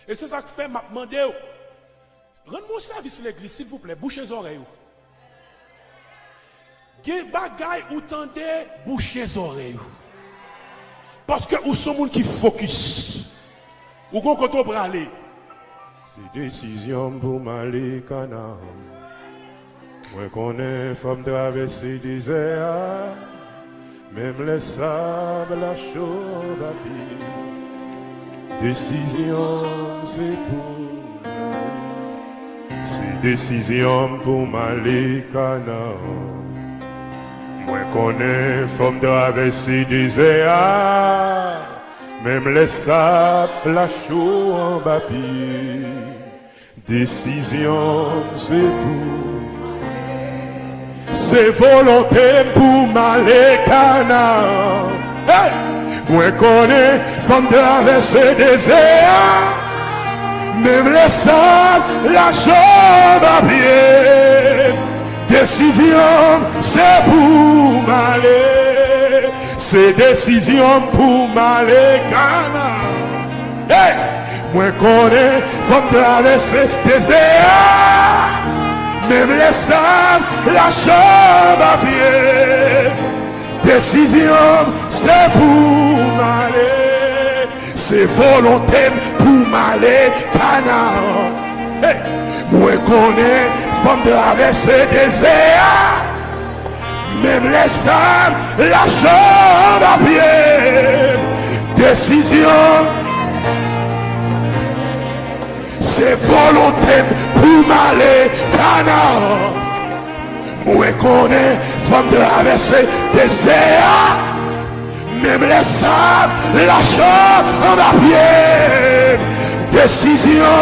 Et c'est ça que fait m'a demandé. Rends-moi service l'église, s'il vous plaît, bouchez les oreilles. Gen bagay ou tendez, bouchez les oreilles. Parce que vous sommes gens qui focus. Ou qu'on côté pour aller. C'est décision pour m'aller Canaan. Moi connais femme traverser désert. Même les sables la chaude à pied. Décision c'est pour. C'est décision pour m'aller Canaan. Moi connais femme traverser désert. Même les sables la chaude en bas pied. Décision c'est pour. C'est volonté pour m'aller Canaan. Hey! Moi connais femme traverser des airs. Même les sables, la chambre à pied. Décision, c'est pour m'aller. C'est décision pour m'aller Canaan. Hey! Moi connais femme traverser des airs. Même les sables, la chambre à pied. Décision, c'est pour m'aller. C'est volonté pour m'aller Canaan. Hey. Moi connais femme traverser des airs. Même les sables, la chambre à pied. Décision. C'est volonté pour m'aller Canaan. Moi connais femme traverser des airs. Même les sables, la chambre à pied. Décision.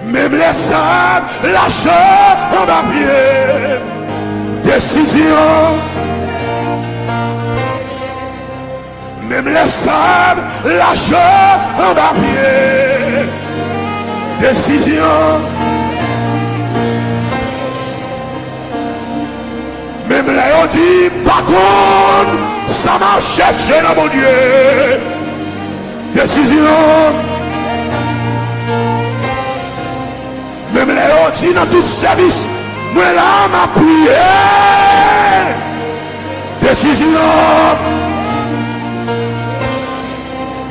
Même les sables, la chambre à pied. Décision. Même les sables, la chambre à pied. Décision. Même les dit, par contre, ça m'a cherché dans mon Dieu. Décision. Même les dit dans tout service, moi là m'a prié. Décision.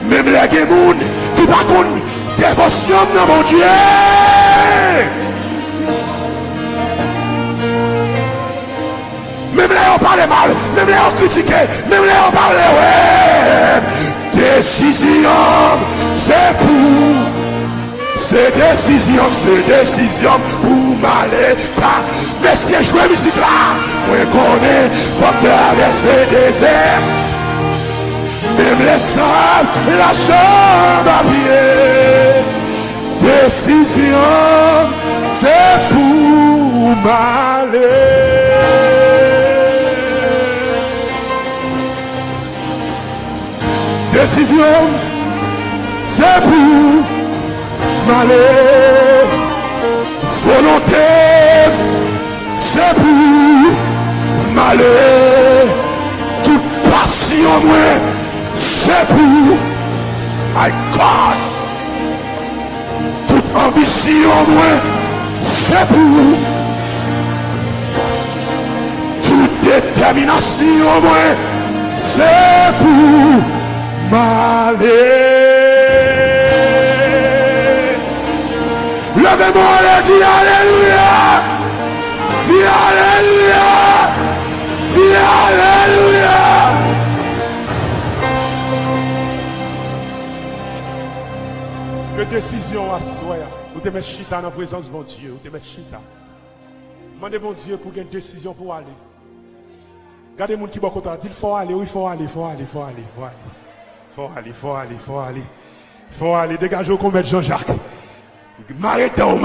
Même les gens qui par contre dévotion dans mon Dieu. Même là on parle mal, même là on critique, même là on parle ouais. Décision, c'est pour. C'est décision pour m'aller. Messieurs, jouez musique là. On connaît, faut traverser des airs. Même les sables, la chambre à pied. Décision, c'est pour m'aller. Décision, c'est pour m'aller. Volonté, c'est pour m'aller. Toute passion, moi, c'est pour my God. Toute ambition, moi, c'est pour. Toute détermination, moi, c'est pour m'aller. Levez-moi et dis Alléluia. Dis Alléluia. Dis Alléluia. Que décision à soi. Vous te mettez chita dans la présence de mon Dieu. Vous te mettez chita. Demandez mon Dieu pour une décision pour aller. Regardez les gens qui sont contents. Dites il faut aller, oui, il faut aller, il faut aller, il faut aller, il faut aller. Faut aller, faut aller, faut aller. Faut aller, dégagez qu'on mette Jean-Jacques. Maréton.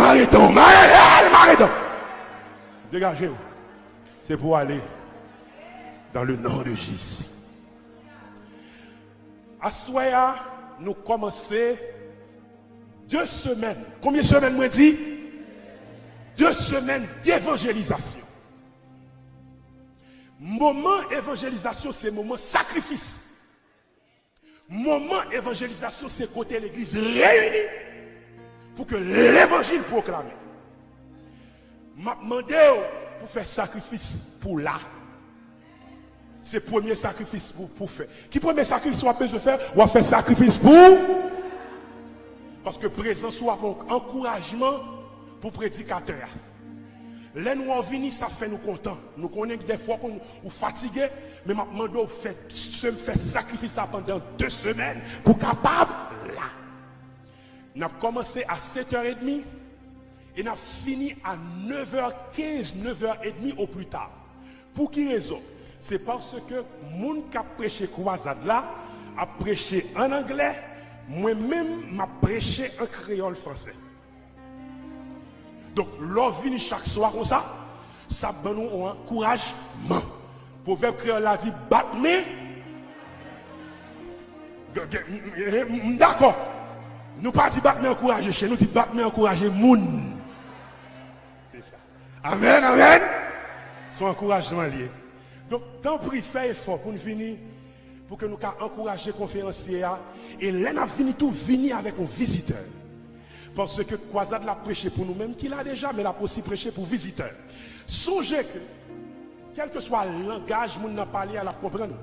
Dégagez-vous. C'est pour aller dans le nom de Jésus. À Soya, nous commençons 2 semaines. Combien de semaines, moi dit? 2 semaines d'évangélisation. Moment évangélisation, c'est moment sacrifice. Moment évangélisation, c'est côté l'église réunie pour que l'évangile proclame. M'a demandé pour faire sacrifice pour là. C'est le premier sacrifice pour faire. Qui premier sacrifice soit besoin de faire? On va faire sacrifice pour. Parce que présence soit un encouragement pour prédicateur. Là nous en venons, ça fait nous contents. Nous connaissons que des fois qu'on nous fatigués, mais maintenant on fait sacrifice là pendant 2 semaines pour capable là. Nous avons commencé à 7h30 et nous avons fini à 9h15, 9h30 au plus tard. Pour qui raison? C'est parce que les gens qui ont prêché croisade là, a prêché en anglais, moi-même m'a prêché en créole français. Donc, l'on vient chaque soir comme ça donne nous un encouragement. Proverbe créole a dit, batme. D'accord. Nous pas dit batme encourager chez nous, dit batme encourager moun. C'est ça. Amen, amen. Son encouragement lié. Donc, tant pis, fait effort pour nous venir, pour que nous encourager les conférenciers. Et là, nous avons fini tout venir avec un visiteur. Parce que croisade l'a prêché pour nous-mêmes, qu'il a déjà, mais l'a aussi prêché pour visiteurs. Songez que, quel que soit le langage, nous n'a parlé à la comprendre.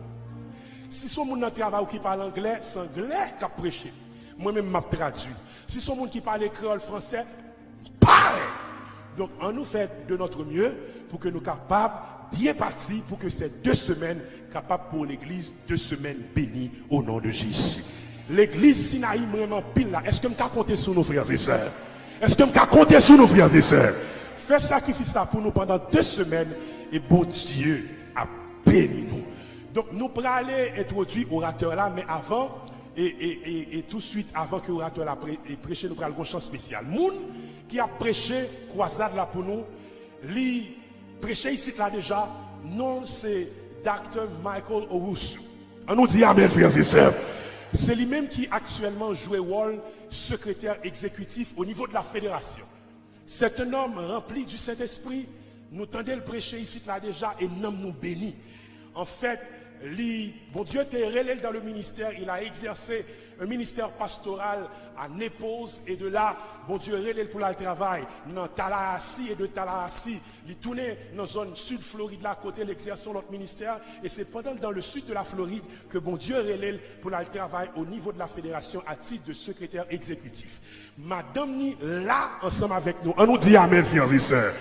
Si son monde travaille ou qui parle anglais, c'est anglais qui a prêché. Moi-même, m'a traduit. Si son monde qui parle créole français, pareil. Donc, on nous fait de notre mieux pour que nous capables bien partir pour que ces 2 semaines capables pour l'église, 2 semaines bénies au nom de Jésus. L'église Sinaï vraiment pile là. Est-ce que nous pouvons compter sur nos frères et sœurs? Est-ce que nous pouvons compter sur nos frères et sœurs? Fais sacrifice là pour nous pendant 2 semaines et bon Dieu a béni nous. Donc nous pourrons aller introduire l'orateur là, mais avant et tout de suite avant que l'orateur là prêcher, nous prenons une chance spéciale. Moun qui a prêché croisade là pour nous, lui prêché ici là déjà, non c'est Dr. Michael Owusu. On nous dit amen frères et sœurs. C'est lui-même qui actuellement joue le rôle secrétaire exécutif au niveau de la fédération. C'est un homme rempli du Saint-Esprit. Nous tendons le prêcher ici là déjà et nous bénit. En fait, bon Dieu t'a relèvé dans le ministère. Il a exercé un ministère pastoral à Népose et de là, bon Dieu relève pour le travail dans Tallahassee et de Tallahassee. Il tournait dans la zone sud Floride là, à côté de l'exercice de notre ministère. Et c'est pendant dans le sud de la Floride que bon Dieu relève pour le travail au niveau de la fédération à titre de secrétaire exécutif. Madame ni là ensemble avec nous. On nous dit amen, frères et sœurs.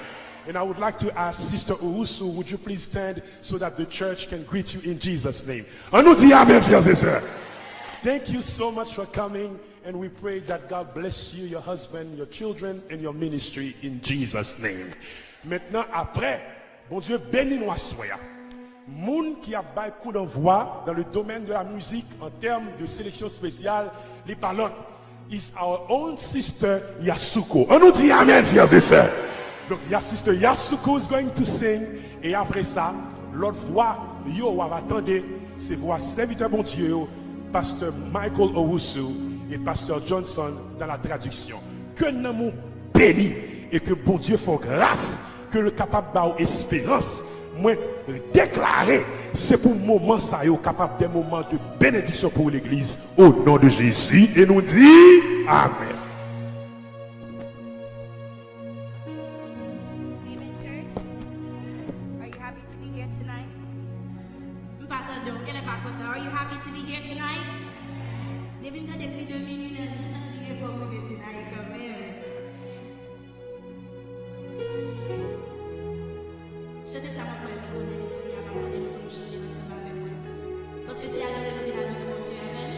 And I would like to ask Sister Owusu, would you please stand so that the church can greet you in Jesus' name. On nous dit amen, frères et sœurs. Thank you so much for coming, and we pray that God bless you, your husband, your children, and your ministry in Jesus' name. Maintenant, après, bon Dieu bénis nous à soi. Moun qui a beaucoup d'envoi dans le domaine de la musique en termes de sélection spéciale, les parlons, is our own sister Yasuko. On nous dit amen, frères et sœurs. Donc, sister Yasuko is going to sing, et après ça, l'autre voix, yo, on va attendre, c'est voix serviteur bon Dieu, Pasteur Michael Owusu et Pasteur Johnson dans la traduction. Que nous bénis et que bon Dieu fasse grâce, que le capable d'avoir espérance, moi déclarer, c'est pour moment ça, capable des moments de bénédiction pour l'église au nom de Jésus et nous dit amen. Are you happy to be here tonight? Depuis que depuis 2 minutes, je faut me laisser quand même. Chantez ça pour nous connaître ici, avant de nous chanter ensemble avec moi. Parce que c'est à la vie de mon Dieu, amen.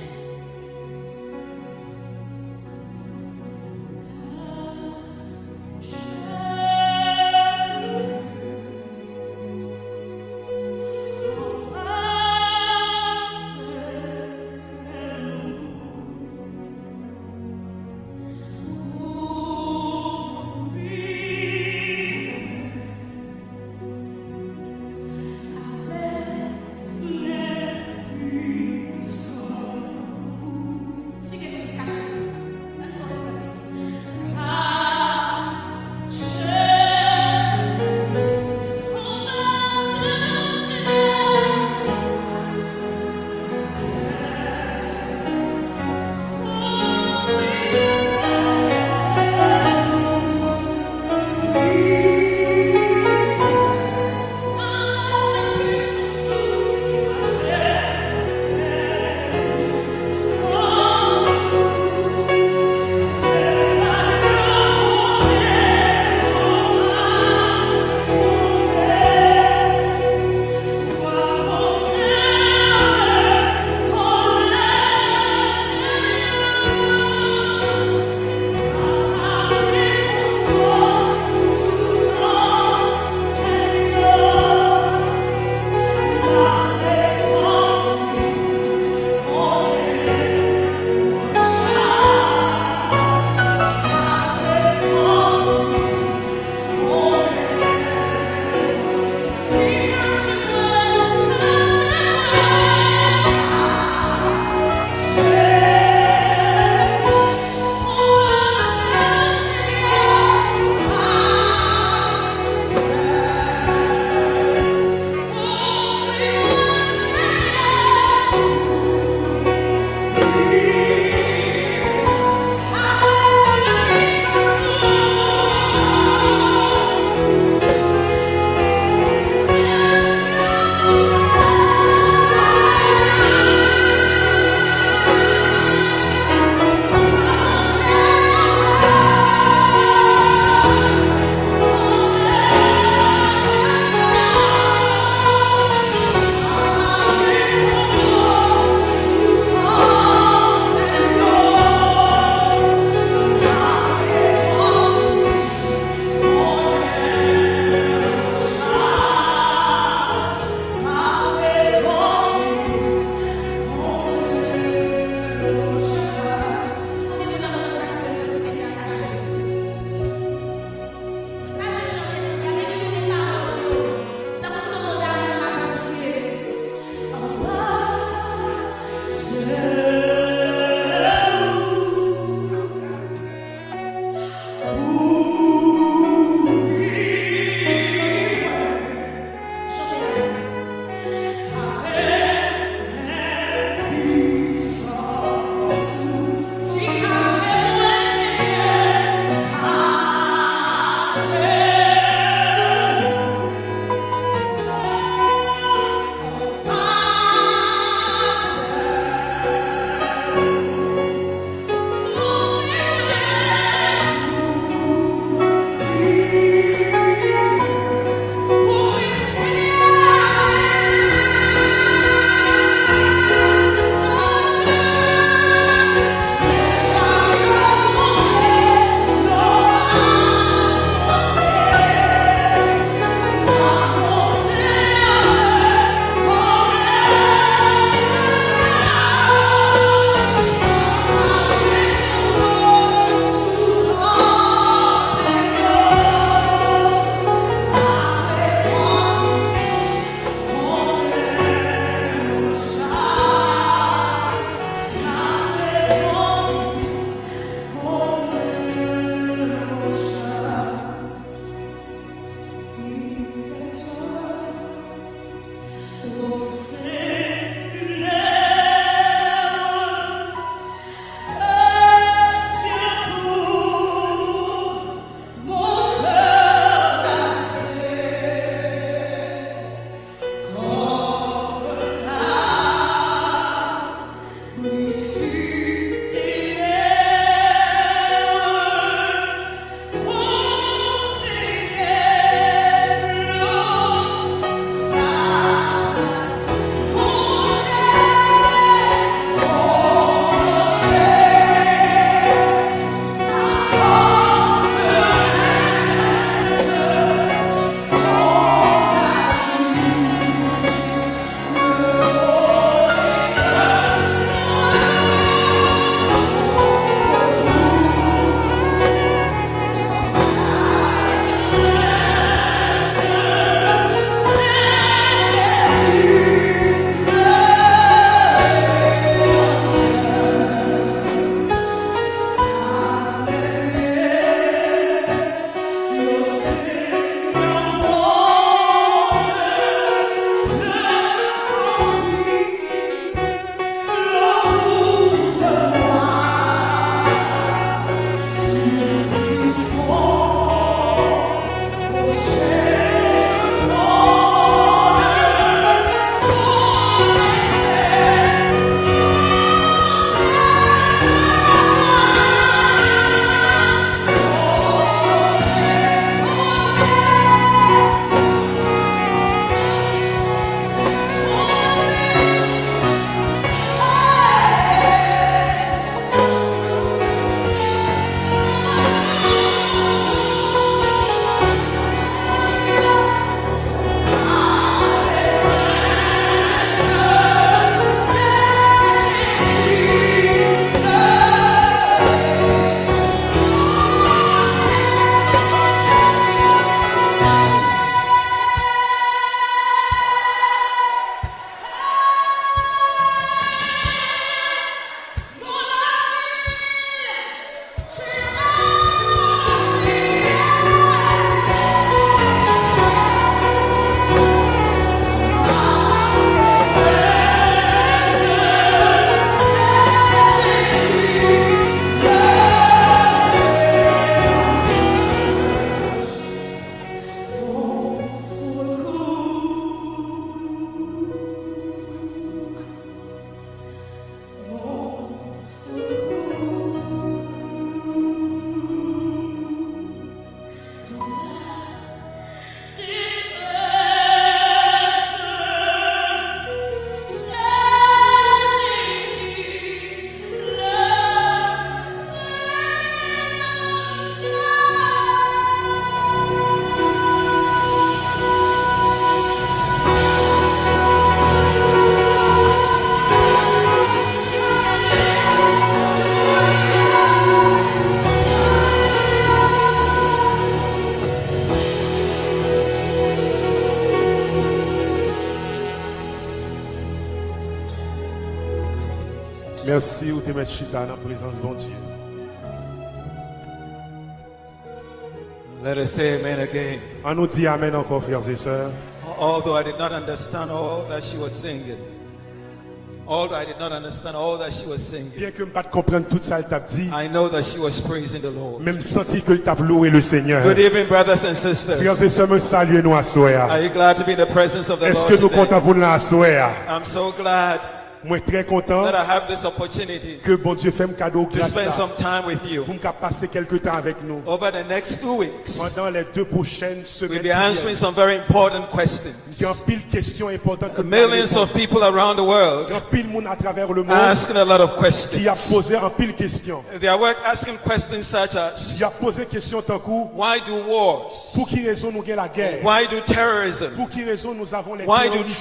Ooh. Merci ou te mettre chita dans la présence de bon Dieu. Let us say amen again. On nous dit amen encore, frères et sœurs. Although I did not understand all that she was singing, Although I did not understand all that she was singing, Bien que je ne pas comprendre tout ça, elle t'a dit, I know that she was praising the Lord. même senti que t'a loué le Seigneur. Good evening, brothers and sisters. Frères et sœurs, me saluez nous à soir. Are you glad to be in the presence of the Est-ce Lord que nous today? comptons vous là à soir? I'm so glad Moi, très content that I have this opportunity que bon Dieu fait un cadeau to grâce spend à some time with you. pour me passer quelques temps avec nous. Over the next 2 weeks, Pendant les 2 prochaines we'll semaines, be answering some very important questions. il y a un pile de questions importantes que nous Millions of people around the world il y a un pile de monde à travers le monde asking a lot of qui a questions. posé un pile de questions. They are asking questions such as, Il a posé question tant coup, why do wars? pour qui raison nous avons la guerre? Why do terrorism? Pour qui raison nous avons les Why do terroristes?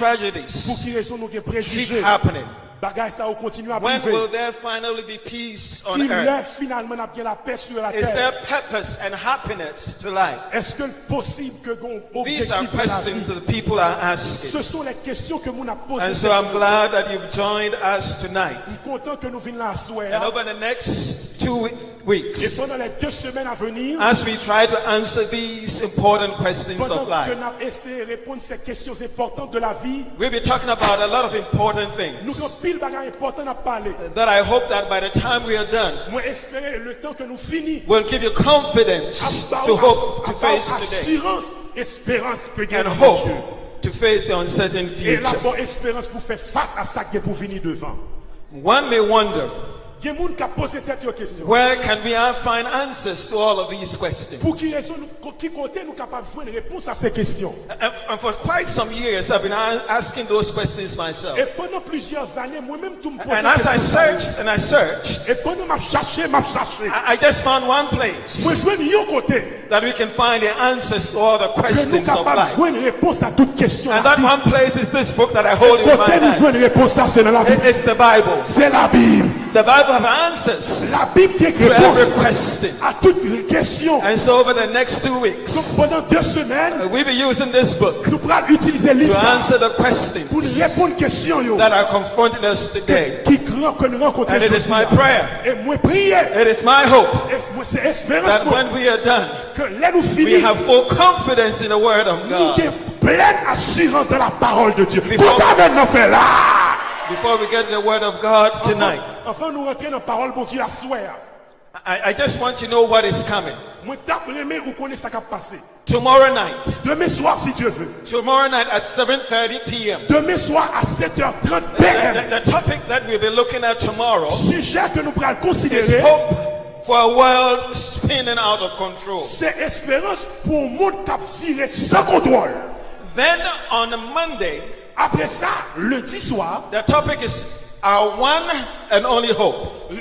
Pour tragedies qui raison nous avons keep préjugés? happening? Bagaille ça va continuer à When priver. will there finally be peace on Qui earth? l'heure finalement n'a bien la paix sur la Is there terre? purpose and happiness to life? Est-ce que possible que gon These are objectif dans la questions vie? that the people are asking. Ce sont les questions que nous avons posées. And so I'm glad that you've joined us tonight. Je suis content que nous venions là à soir. And over the next 2 Et weeks, pendant les 2 semaines à venir, as we try to answer these important questions pendant of que life, nous avons essayé de répondre à ces questions importantes de la vie, we'll be talking about a lot of important nous things avons pile bagaille important à parler. that I hope that by the time we are done, Moi, espérer le temps que nous finissons, will give you confidence to hope to face today assurance, espérance que Dieu and est hope Dieu. to face the uncertain Et la future. bonne espérance pour faire face à ça qui est pour venir devant. One may wonder, Il y a des gens qui ont posé cette question. where can we find answers to all of these questions? Pour qui raison, qui côté nous capables de jouer une réponse à ces questions. And for quite some years, I've been asking those questions myself. Et pendant plusieurs années, moi-même, tout me pose And as I searched and I searched, Et pendant m'a cherché. I just found one place Moi, je vais de côté. that we can find the answers to all the Que nous questions of capables de life. jouer une réponse à toute question. And that one place is this book that I hold in my Côté nous hand. jouer une réponse, ça c'est dans la Bible. It's the Bible. C'est la Bible. The Bible has answers La Bible qui est to every réponse question. à toute question. And so over the next 2 Donc weeks, pendant 2 semaines, we'll be using this book nous pourrons utiliser le to livre ça answer the pour questions nous répondre aux questions yo, that are confronting us today. qui que nous rencontrons. And it is my aujourd'hui. prayer, Et moi prier. it is my hope Et moi c'est espérance that moi, when we are done, que là nous we finissons. have full confidence in the Word of Nous God. avons pleine assurance dans la parole de Dieu. Before- Tout à l'heure, nous fait là. Before we get to the Word of God tonight, Enfin, nous rentrons dans la parole de Dieu à soir. I just want you to know what is coming. Moi, tape remet ou connaît ça qui a passé. Tomorrow night, Demain soir, si Dieu veut. tomorrow night at 7:30 p.m. Demain soir à 7h30 PM. The topic that we'll be looking at tomorrow Sujet que nous pourrons is considérer, hope for a world spinning out of control. c'est espérance pour un monde qui a viré sans contrôle. Then on Monday, Après ça, lundi soir, the topic is our one and only hope.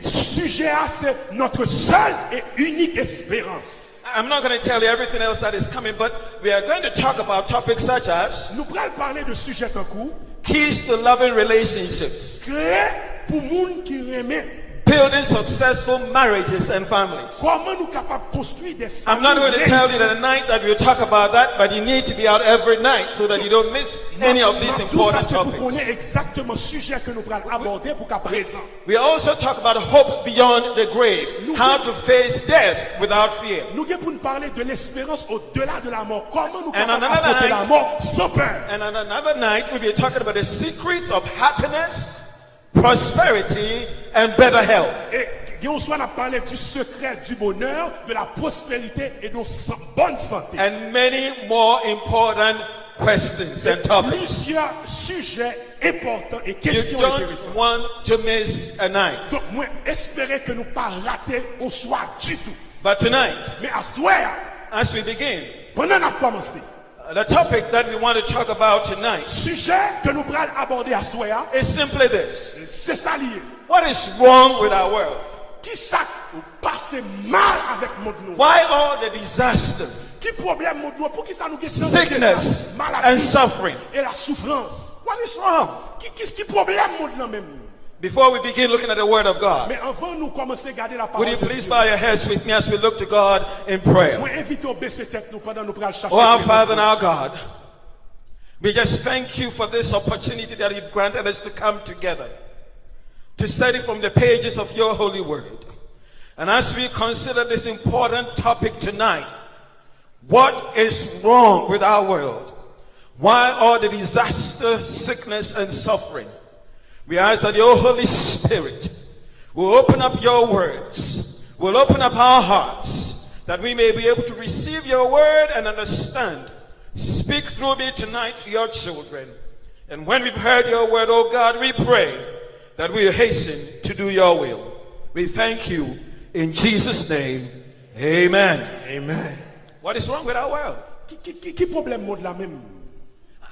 sujet A, c'est notre seule et unique espérance. I'm not going to tell you everything else that is coming, but we are going to talk about topics such as Nous pourrons parler de sujets en cours, keys to loving relationships, clé pour monde qui remet. building successful marriages and families. Comment nous capables de construire des I'm familles not going to tell you réussies. the night that we'll talk about that, but you need to be out every night so that you don't miss any of these Tout ça, important c'est pour topics. connaître exactement le sujet que nous pourrons aborder pour qu'à présent. We also talk about hope beyond the grave, how to face death without fear. Nous allons pour nous parler de l'espérance au-delà de la mort. Comment nous And capables another d'affronter night- la mort sans peur. And on another night, we'll be talking about the secrets of happiness, prosperity, and better health. Et on soit a parlé du secret du bonheur, de la prospérité et de bonne santé. And many more important questions and topics. Plusieurs sujets importants et You questions don't intéressantes. want to miss a night. Donc, moi, espérer que nous pas rater au soir du tout. But tonight, Mais à soir, as we begin, pendant qu'on a commencé, the topic that we want to talk about tonight sujet que nous pourrons aborder à soir, is simply this. c'est ça lié. What is wrong with our world? Qui ça passe mal avec le monde nous? Why all the disaster, Qui problème monde nous? Pour qui ça nous guette sickness, and maladie suffering? et la souffrance? What is wrong? Qui problème monde nous même? Before we begin looking at the Word of God, Mais avant nous commencer à garder la would parole you de please Dieu, bow your heads with me as we look to God in prayer? moi invite au baisser tête nous pendant nous prenons chercher. Oh, our Father and our God, we just thank you for this opportunity that you've granted us to come together to study from the pages of your holy word. And as we consider this important topic tonight, what is wrong with our world? Why all the disaster, sickness, and suffering? We ask that your Holy Spirit will open up your words, will open up our hearts, that we may be able to receive your word and understand. Speak through me tonight to your children. And when we've heard your word, oh God, we pray that we hasten to do your will. We thank you in Jesus' name. Amen. Amen. What is wrong with our world? Qui problème monde la même?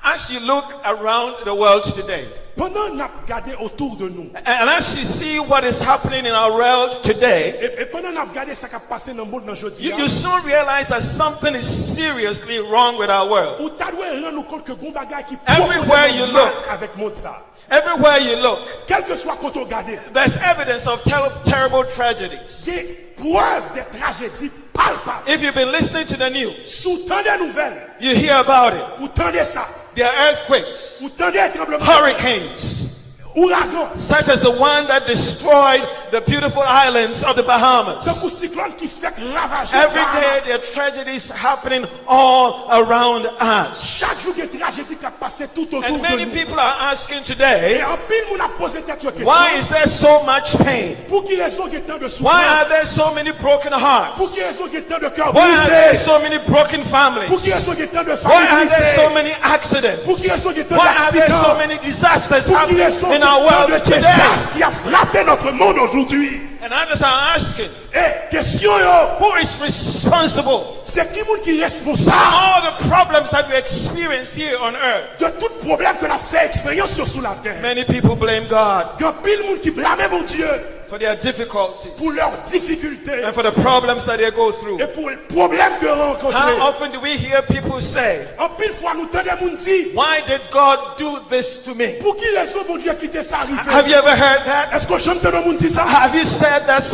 As you look around the world today, Pendant qu'on a regardé autour de nous, and as you see what is happening in our world today, et pendant qu'on a regardé ce qui a passé dans le monde aujourd'hui, you soon realize that something is seriously wrong with our world. ou t'as dû rendre compte que gon bagay qui Everywhere you profondément look. mal avec monde ça. Everywhere you look, Quel que soit côté regardé, there's evidence of terrible tragedies. des preuves des tragédies palpables. If you've been listening to the news, Sous tant des nouvelles, you hear about it. ou tendez ça, There are earthquakes, ou tendez un tremblement de terre, hurricanes, ouragan, such as the one that destroyed the beautiful islands of the Bahamas. c'est pour cyclone qui fait ravager. Every day there are tragedies happening all around us. Chaque jour, il y a des tragédies qui passent tout autour And de many nous. people are asking Et today, en pile, on a posé cette question. why is there so much pain? Pour qui raison il y a tant de Why are souffrance? there so many broken Pour hearts? qui raison il y a tant de cœurs Why are there brisés? so many broken families? Pour qui raison il y a tant de Why familles are there so brisées? many accidents? Pour qui raison il y a tant Why are there so d'accidents? many disasters Pour qui happening raison il y in a our tant de world today? désastres qui a frappé notre monde aujourd'hui? And others are asking, Et question yo, who is responsible c'est qui monde qui est responsable for all the problems that we experience here on earth? de tout problème que l'on fait expérience sur la terre? Many people blame God Il y a pile monde qui blâme mon Dieu for their difficulties pour leurs difficultés and for the problems that they go through. et pour les problèmes que l'on rencontre. How often do we hear people say, En pile fois nous entendons moun dire, why did God do this to me? pour qui raison mon Dieu a quitté ça arrivé? Have you ever heard that? Est-ce que j'entends moun dire ça? Have you said that Est-ce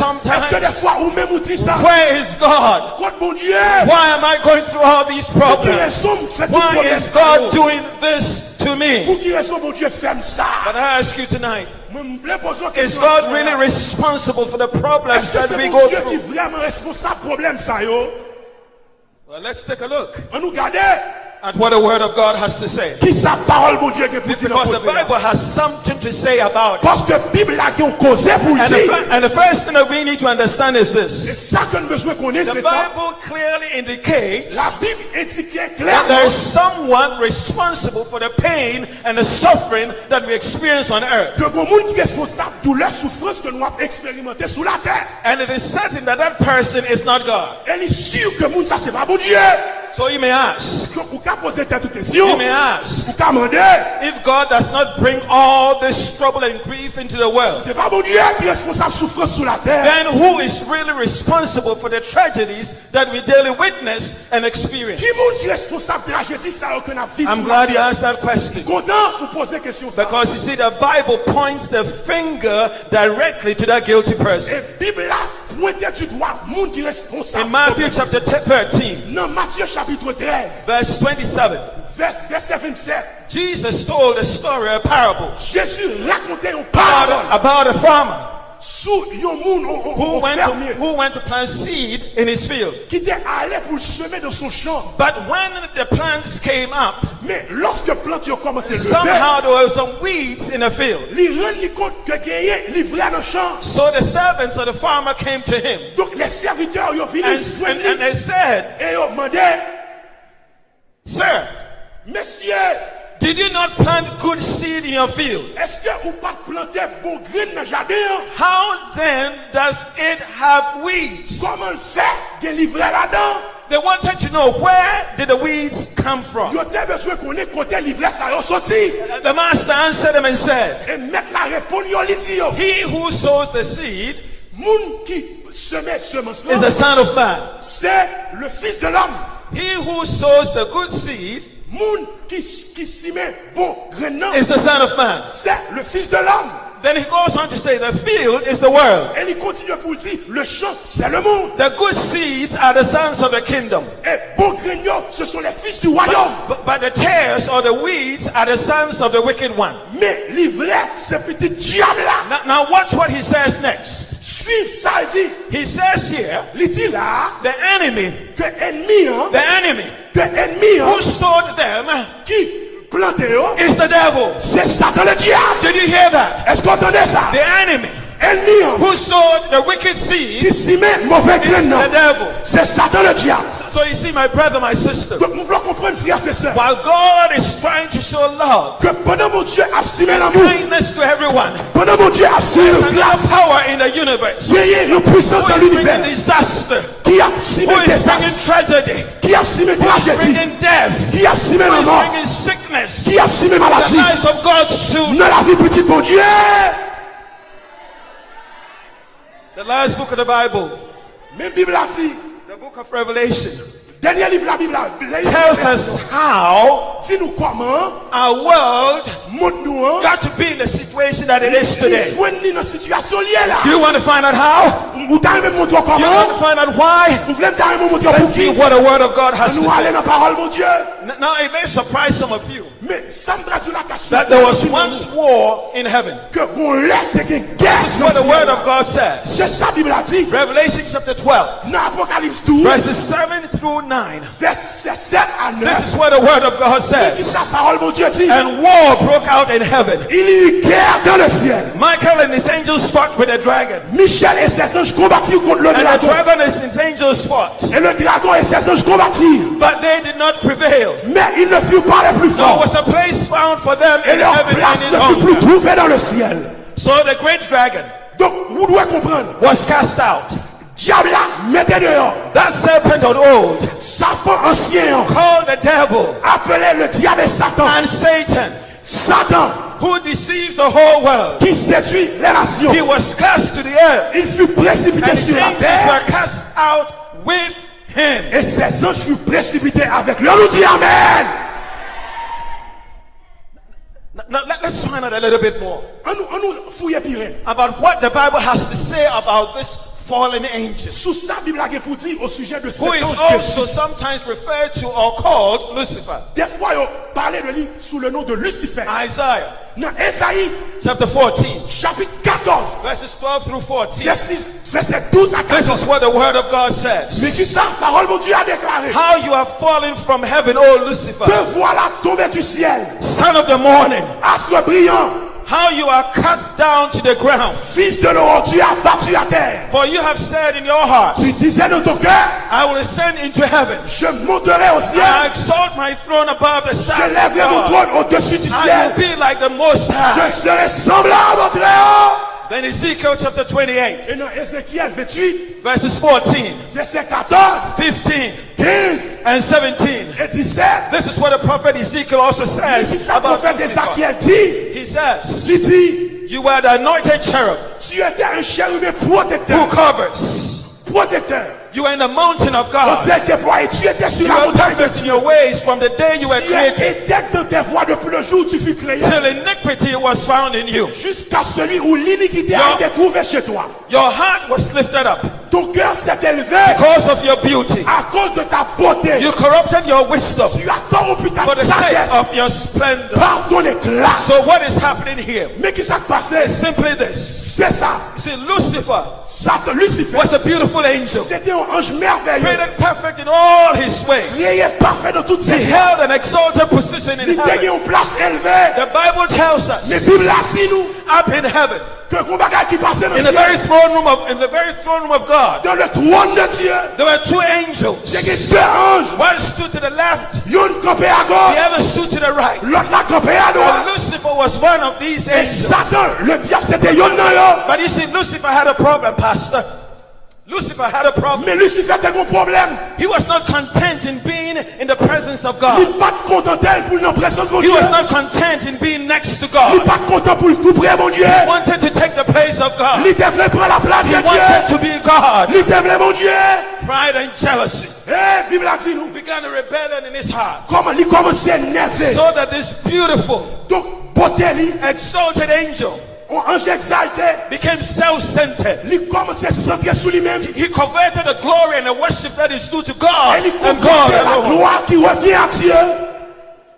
que des sometimes? fois ou même moun dit ça? Where is God? Contre mon Dieu, Why am I going through all these pour qui problems? raison fait tout Why problème is ça? God doing this to me? Pour qui raison mon Dieu fait ça? But I ask you tonight, Moi, je voulais poser une is question. God really responsible for the problems Est-ce que that c'est we mon go Dieu qui est through? vraiment responsable problème ça yo? Well, let's take a look On nous garde at what the Word of God has to say. qui sa parole mon Dieu qui est pour dire dans Because the cause là. Bible has something to say about it. Parce que Bible là qui ont causé pour And dire. and the first thing that we need to understand is C'est this. ça que nous besoin qu'on ait, The c'est ça. Bible clearly indicates La Bible indique that clairement there is someone responsible for the pain and the suffering that we experience on earth. que le monde qui est responsable de la souffrance que nous avons expérimentée sur la terre. And it is certain that that person is not God. Elle est sûre que le monde ça c'est pas bon Dieu. So you may ask, Vous pouvez poser cette question. you may ask, Vous pouvez demander, if God does not bring all this trouble and grief into the world, c'est pas bon Dieu qui est responsable de souffrance sur la terre. then who is really responsible for the tragedies that we daily witness and experience? Qui monde qui est responsable de la tragédie ça que nous vivons? I'm glad you asked that question. Content pour poser question ça. Because you see, the Bible points the finger directly to that guilty person. Et Bible là pointe du doigt monde qui est responsable. In Matthew chapter 13, Dans Matthieu chapitre 13, verse 27, verset 27, Jesus told a story, a parable, Jésus racontait une parole about a farmer sur un monde au fermier who went to plant seed in his field. qui était allé pour le semer dans son champ. But when the plants came up, Mais lorsque plante a commencé à lever, somehow there were some weeds in the field. il rend compte que gagné livré dans le champ. So the servants of the farmer came to him Donc les serviteurs ils ont venu and they said, et ils ont demandé, Sir, Monsieur, did you not plant good seed in your field? est-ce que vous pas planter bon grain dans le jardin? How then does it have weeds? Comment le fait de livrer là-dedans? They wanted to know, where did the weeds come from? Ils ont besoin qu'on ait côté livré ça ils sorti. The master answered them and said, Et mettre la réponse ils ont dit yo. he who sows the seed Moun qui semait semence is the son of man. c'est le fils de l'homme. He who sows the good seed Moun qui sème bon grain non, is the son of man. c'est le fils de l'homme. Then he goes on to say, the field is the world. Et il continue pour dire, le champ, c'est le monde. The good seeds are the sons of the kingdom. Et bon grignon, ce sont les fils du royaume. But the tares or the weeds are the sons of the wicked one. Mais l'ivraie, ce petit diable-là, Now watch what he says next. suive ça, il dit, He says here, il dit là, the enemy, que ennemi, hein, the enemy que ennemi, hein, who sowed them qui planté, hein, is the devil. devil. C'est Satan le diable. Did you hear that? Est-ce qu'on entendait ça? The enemy Ennemi who sowed the wicked seed qui s'y met mauvais grain, is non. the devil. C'est Satan le diable. So you see, my brother, my sister, Donc nous voulons comprendre, frères et sœurs, while God is trying to show love, que pendant mon Dieu a simé l'amour, kindness to everyone, pendant mon Dieu a simé le another grâce, power in the universe il y a une puissance dans who is l'univers bringing disaster, qui a who simé is désastre, bringing tragedy, qui a simé who is tragédie, bringing death, qui a simé who la is mort, bringing sickness, qui a simé the maladie lives of God's children. dans la vie petite mon Dieu. The last book of the Bible, Même Bible a dit, the book of Revelation, dernier livre de la Bible tells us how dis nous comment our world monde nous got to be in the situation that it is today. joindre dans situation liée là. Do you want to find out how? Nous t'avons montré Do you want comment. to find out why? Nous voulons t'avons montré Let's pour see qui. what the Word of God has to Nous allons say. dans la parole mon Dieu. Now, it may surprise some of you Mais ça me traduit la question. that there was once war in heaven. que mon lettre de guerre. This is what the Word of God says. C'est ça la Bible a dit. Revelation chapter 12, Dans Apocalypse 12, verses 7 through 9. verset 7 à 9. This is what the Word of God Qui says. sa parole mon Dieu dit. And war broke out in heaven. Il y eut guerre dans le ciel. Michael and his angels fought with the dragon. Michel et ses anges combattirent contre le And the dragon. dragon and his angels fought. Et le dragon et ses anges combattirent. But they did not prevail. Mais ils ne furent pas les plus Nor forts. was a place found for them Et in leur heaven place any ne fut plus longer. trouvée dans le ciel. So the great dragon Donc, vous devez comprendre. was cast out. Diable là, mettez dehors. That serpent of old, Satan ancien, called the devil appelé le diable et Satan. and Satan, Satan, who deceives the whole world. qui séduit les nations. He was cast to the earth. Il fut précipité And sur la angels terre. were cast out with him. Et ses anges furent précipités avec lui. On nous dit Amen. Now let's find out a little bit more On nous fouille pire. about what the Bible has to say about this fallen angel, Sous ça, la Bible a pour dire au sujet de cet who is ange. also sometimes referred to or called Lucifer. Des fois, on parlait de lui sous le nom de Lucifer. Isaiah Dans Esaïe, chapter 14, chapitre 14, verses 12 through 14. verset 12 à This 14. is what the word of God says. Mais qui ça, parole de Dieu a déclaré. How you have fallen from heaven, O Lucifer, Te voilà tombé du ciel, son of the morning. astre brillant, How you are cut down to the ground. fils de l'aurore, tu as battu à terre. For you have said in your heart, Tu disais dans ton cœur, I will ascend into heaven. je monterai au ciel, I exalt my throne above the je stars of lèverai mon God. trône au-dessus du I ciel, will be like the Most High. je serai semblable au Très-Haut. Then Ezekiel chapter 28, Et dans Ézéchiel 28, verses 14, verset 14, 15, 15 and 17. et 17, This is what the prophet Ezekiel also et says puis ça, about prophète Lucifer. Ézéchiel dit, He says, il dit, you were the anointed cherub tu étais un chérubin who protecteur, covers. protecteur. You were in the mountain of On God. sait que toi, et tu étais sur You la were montagne de perfect in your ways from the day you were Tu es created intègre dans tes voies depuis le jour où tu fus créé, till iniquity was found in you. jusqu'à celui où l'iniquité a Non. été trouvée chez toi. Your heart was lifted up Ton cœur s'est élevé because of your beauty. à cause de ta beauté. You corrupted your wisdom Tu as corrompu ta for the sake sagesse of your splendor. par ton éclat. So what is happening here? Mais qui s'est passé? Simply this. C'est ça. You see, Lucifer Satan, Lucifer, was a beautiful angel, c'était un ange merveilleux. created perfect in all his ways. Créé parfait dans toutes He ses vies. held an exalted position in Il heaven. était une place élevée. The Bible tells Mais us Bible a dit nous up in heaven, que le bagage qui passait dans in le the very ciel, throne room of God, dans le trône de Dieu, there were two angels. il y a deux anges. One stood to the left, Une campé à the gauche, other stood to the right. l'autre la campé à And droite. Lucifer was one of these Et angels. Satan, le diable, c'était yon nan yo. But you see, Lucifer had a problem, Pastor. Lucifer had a problem. Mais Lucifer était un problème. He was not content in being in the presence of Il God. n'est pas content pour une présence de mon He Dieu. was not content in being next to Il n'est God. pas content pour tout près mon Dieu. He wanted to take the place of God. Il était voulu prendre la place He de wanted Dieu. to be God. Il était voulu mon Dieu. Pride and jealousy Eh, Bible a dit nous. began a rebellion in his heart. Comment il commençait à nerver. So that this beautiful, Donc, beauté, lui, exalted angel un ange exalté, became self-centered. il commençait à se centrer sur lui-même. He converted the glory and the worship that is due to Et God il and God convertait la alone. gloire qui revient à Dieu.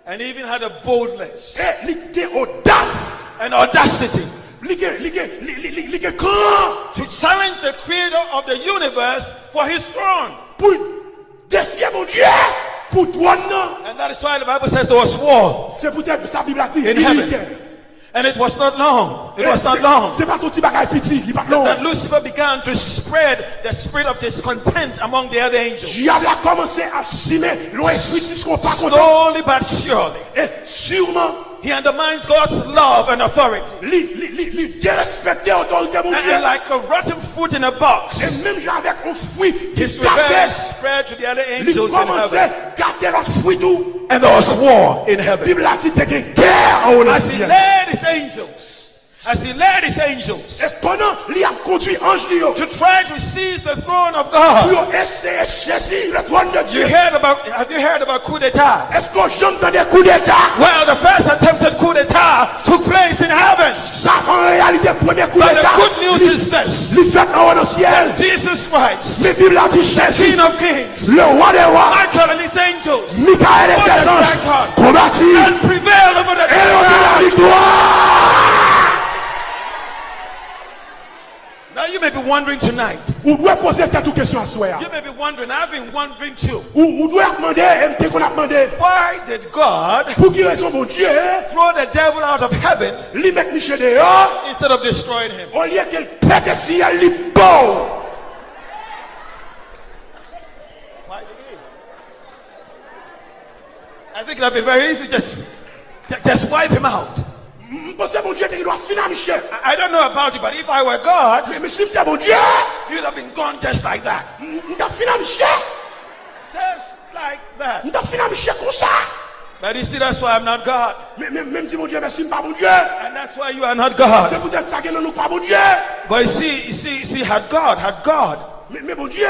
And he even had a boldness Et il était audace. and audacity Il était grand to challenge the creator of the universe for his throne. pour défier mon Dieu. pour toi non. And that is why the Bible says there was war C'est peut-être sa Bible a dit. in heaven. And it was not long. It was not long. C'est pas ton petit bagage petit, il pas long. That Lucifer began to spread the spirit of discontent among the other angels. Diable a commencé à simer l'esprit qui sont pas contents. Slowly but surely. Et sûrement, He undermines God's love and authority. il dérespecte l'autorité de mon Dieu. And like a rotten fruit in a box, Et même avec un fruit qui his revenge gâtait, spread to the other il angels in commençait heaven. à gâter leur fruit tout. And there was war in La heaven. Bible a dit qu'il y a une guerre en haut dans le As he ciel. led his angels, Et pendant il a conduit ange Lio to try to seize the throne of God. pour essayer de saisir le trône de Dieu. Have you heard about coup d'état? Est-ce que j'entends des coups d'état? Well, the first attempted coup d'état took place in heaven. Ça, en réalité, le premier coup But the d'état, good news is this. il fait en haut dans le ciel. Jesus Christ, La Bible a dit Jésus, King of Kings, le roi des rois, Michael and his angels, Michael et ses anges, combattit and prevailed over the et ont eu la victoire. Now you may be wondering tonight. Ou doit poser cette question à soi. You may be wondering, I've been wondering too. Ou doit demander, et qu'on a demandé, Why did God pour qui raison mon Dieu, throw the devil out of heaven lui mettre Michel dehors, instead of destroying him? au lieu qu'elle pète des filles, elle lui beau. I think it would be very easy just wipe him out. Parce que mon Dieu, il doit finir Michel. I don't know about you, but if I were God, Mais si tu es mon Dieu, you'd have been gone just like that. tu as fini Michel. Just like that. Tu as fini Michel comme ça. But you see, that's why I'm not God. Mais même si mon Dieu, merci, pas mon Dieu. And that's why you are not God. C'est peut-être ça que nous pas mon Dieu. But you see, had God Mais mon Dieu,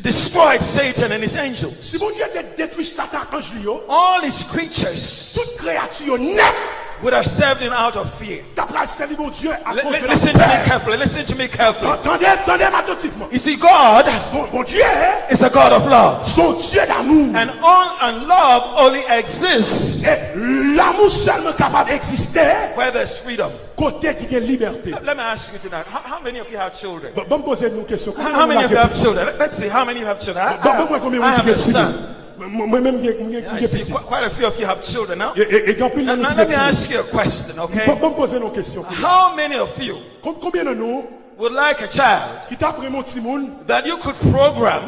destroyed Satan and his angels, si mon Dieu te détruit Satan, ange Lio, all his creatures toute créature nette, would have served him out of fear. t'as servi mon Dieu à cause de la Listen to me peur. carefully. Listen to me carefully. Attendez attentivement. You see, God Mon Dieu, is a God of love. son Dieu d'amour. And love only exists Et l'amour seulement capable d'exister where there's freedom. côté qui a liberté. Let me ask you tonight, how many of you have children? Bon, me poser une question. How many of you have children? Let's see, how many of you have children? I have a son. Moi-même, I see quite a few of you have children now. et Now let me ask you a question, okay? me poser une question. How many of you Combien de nous would like a child qui t'a pris mon petit monde that you could program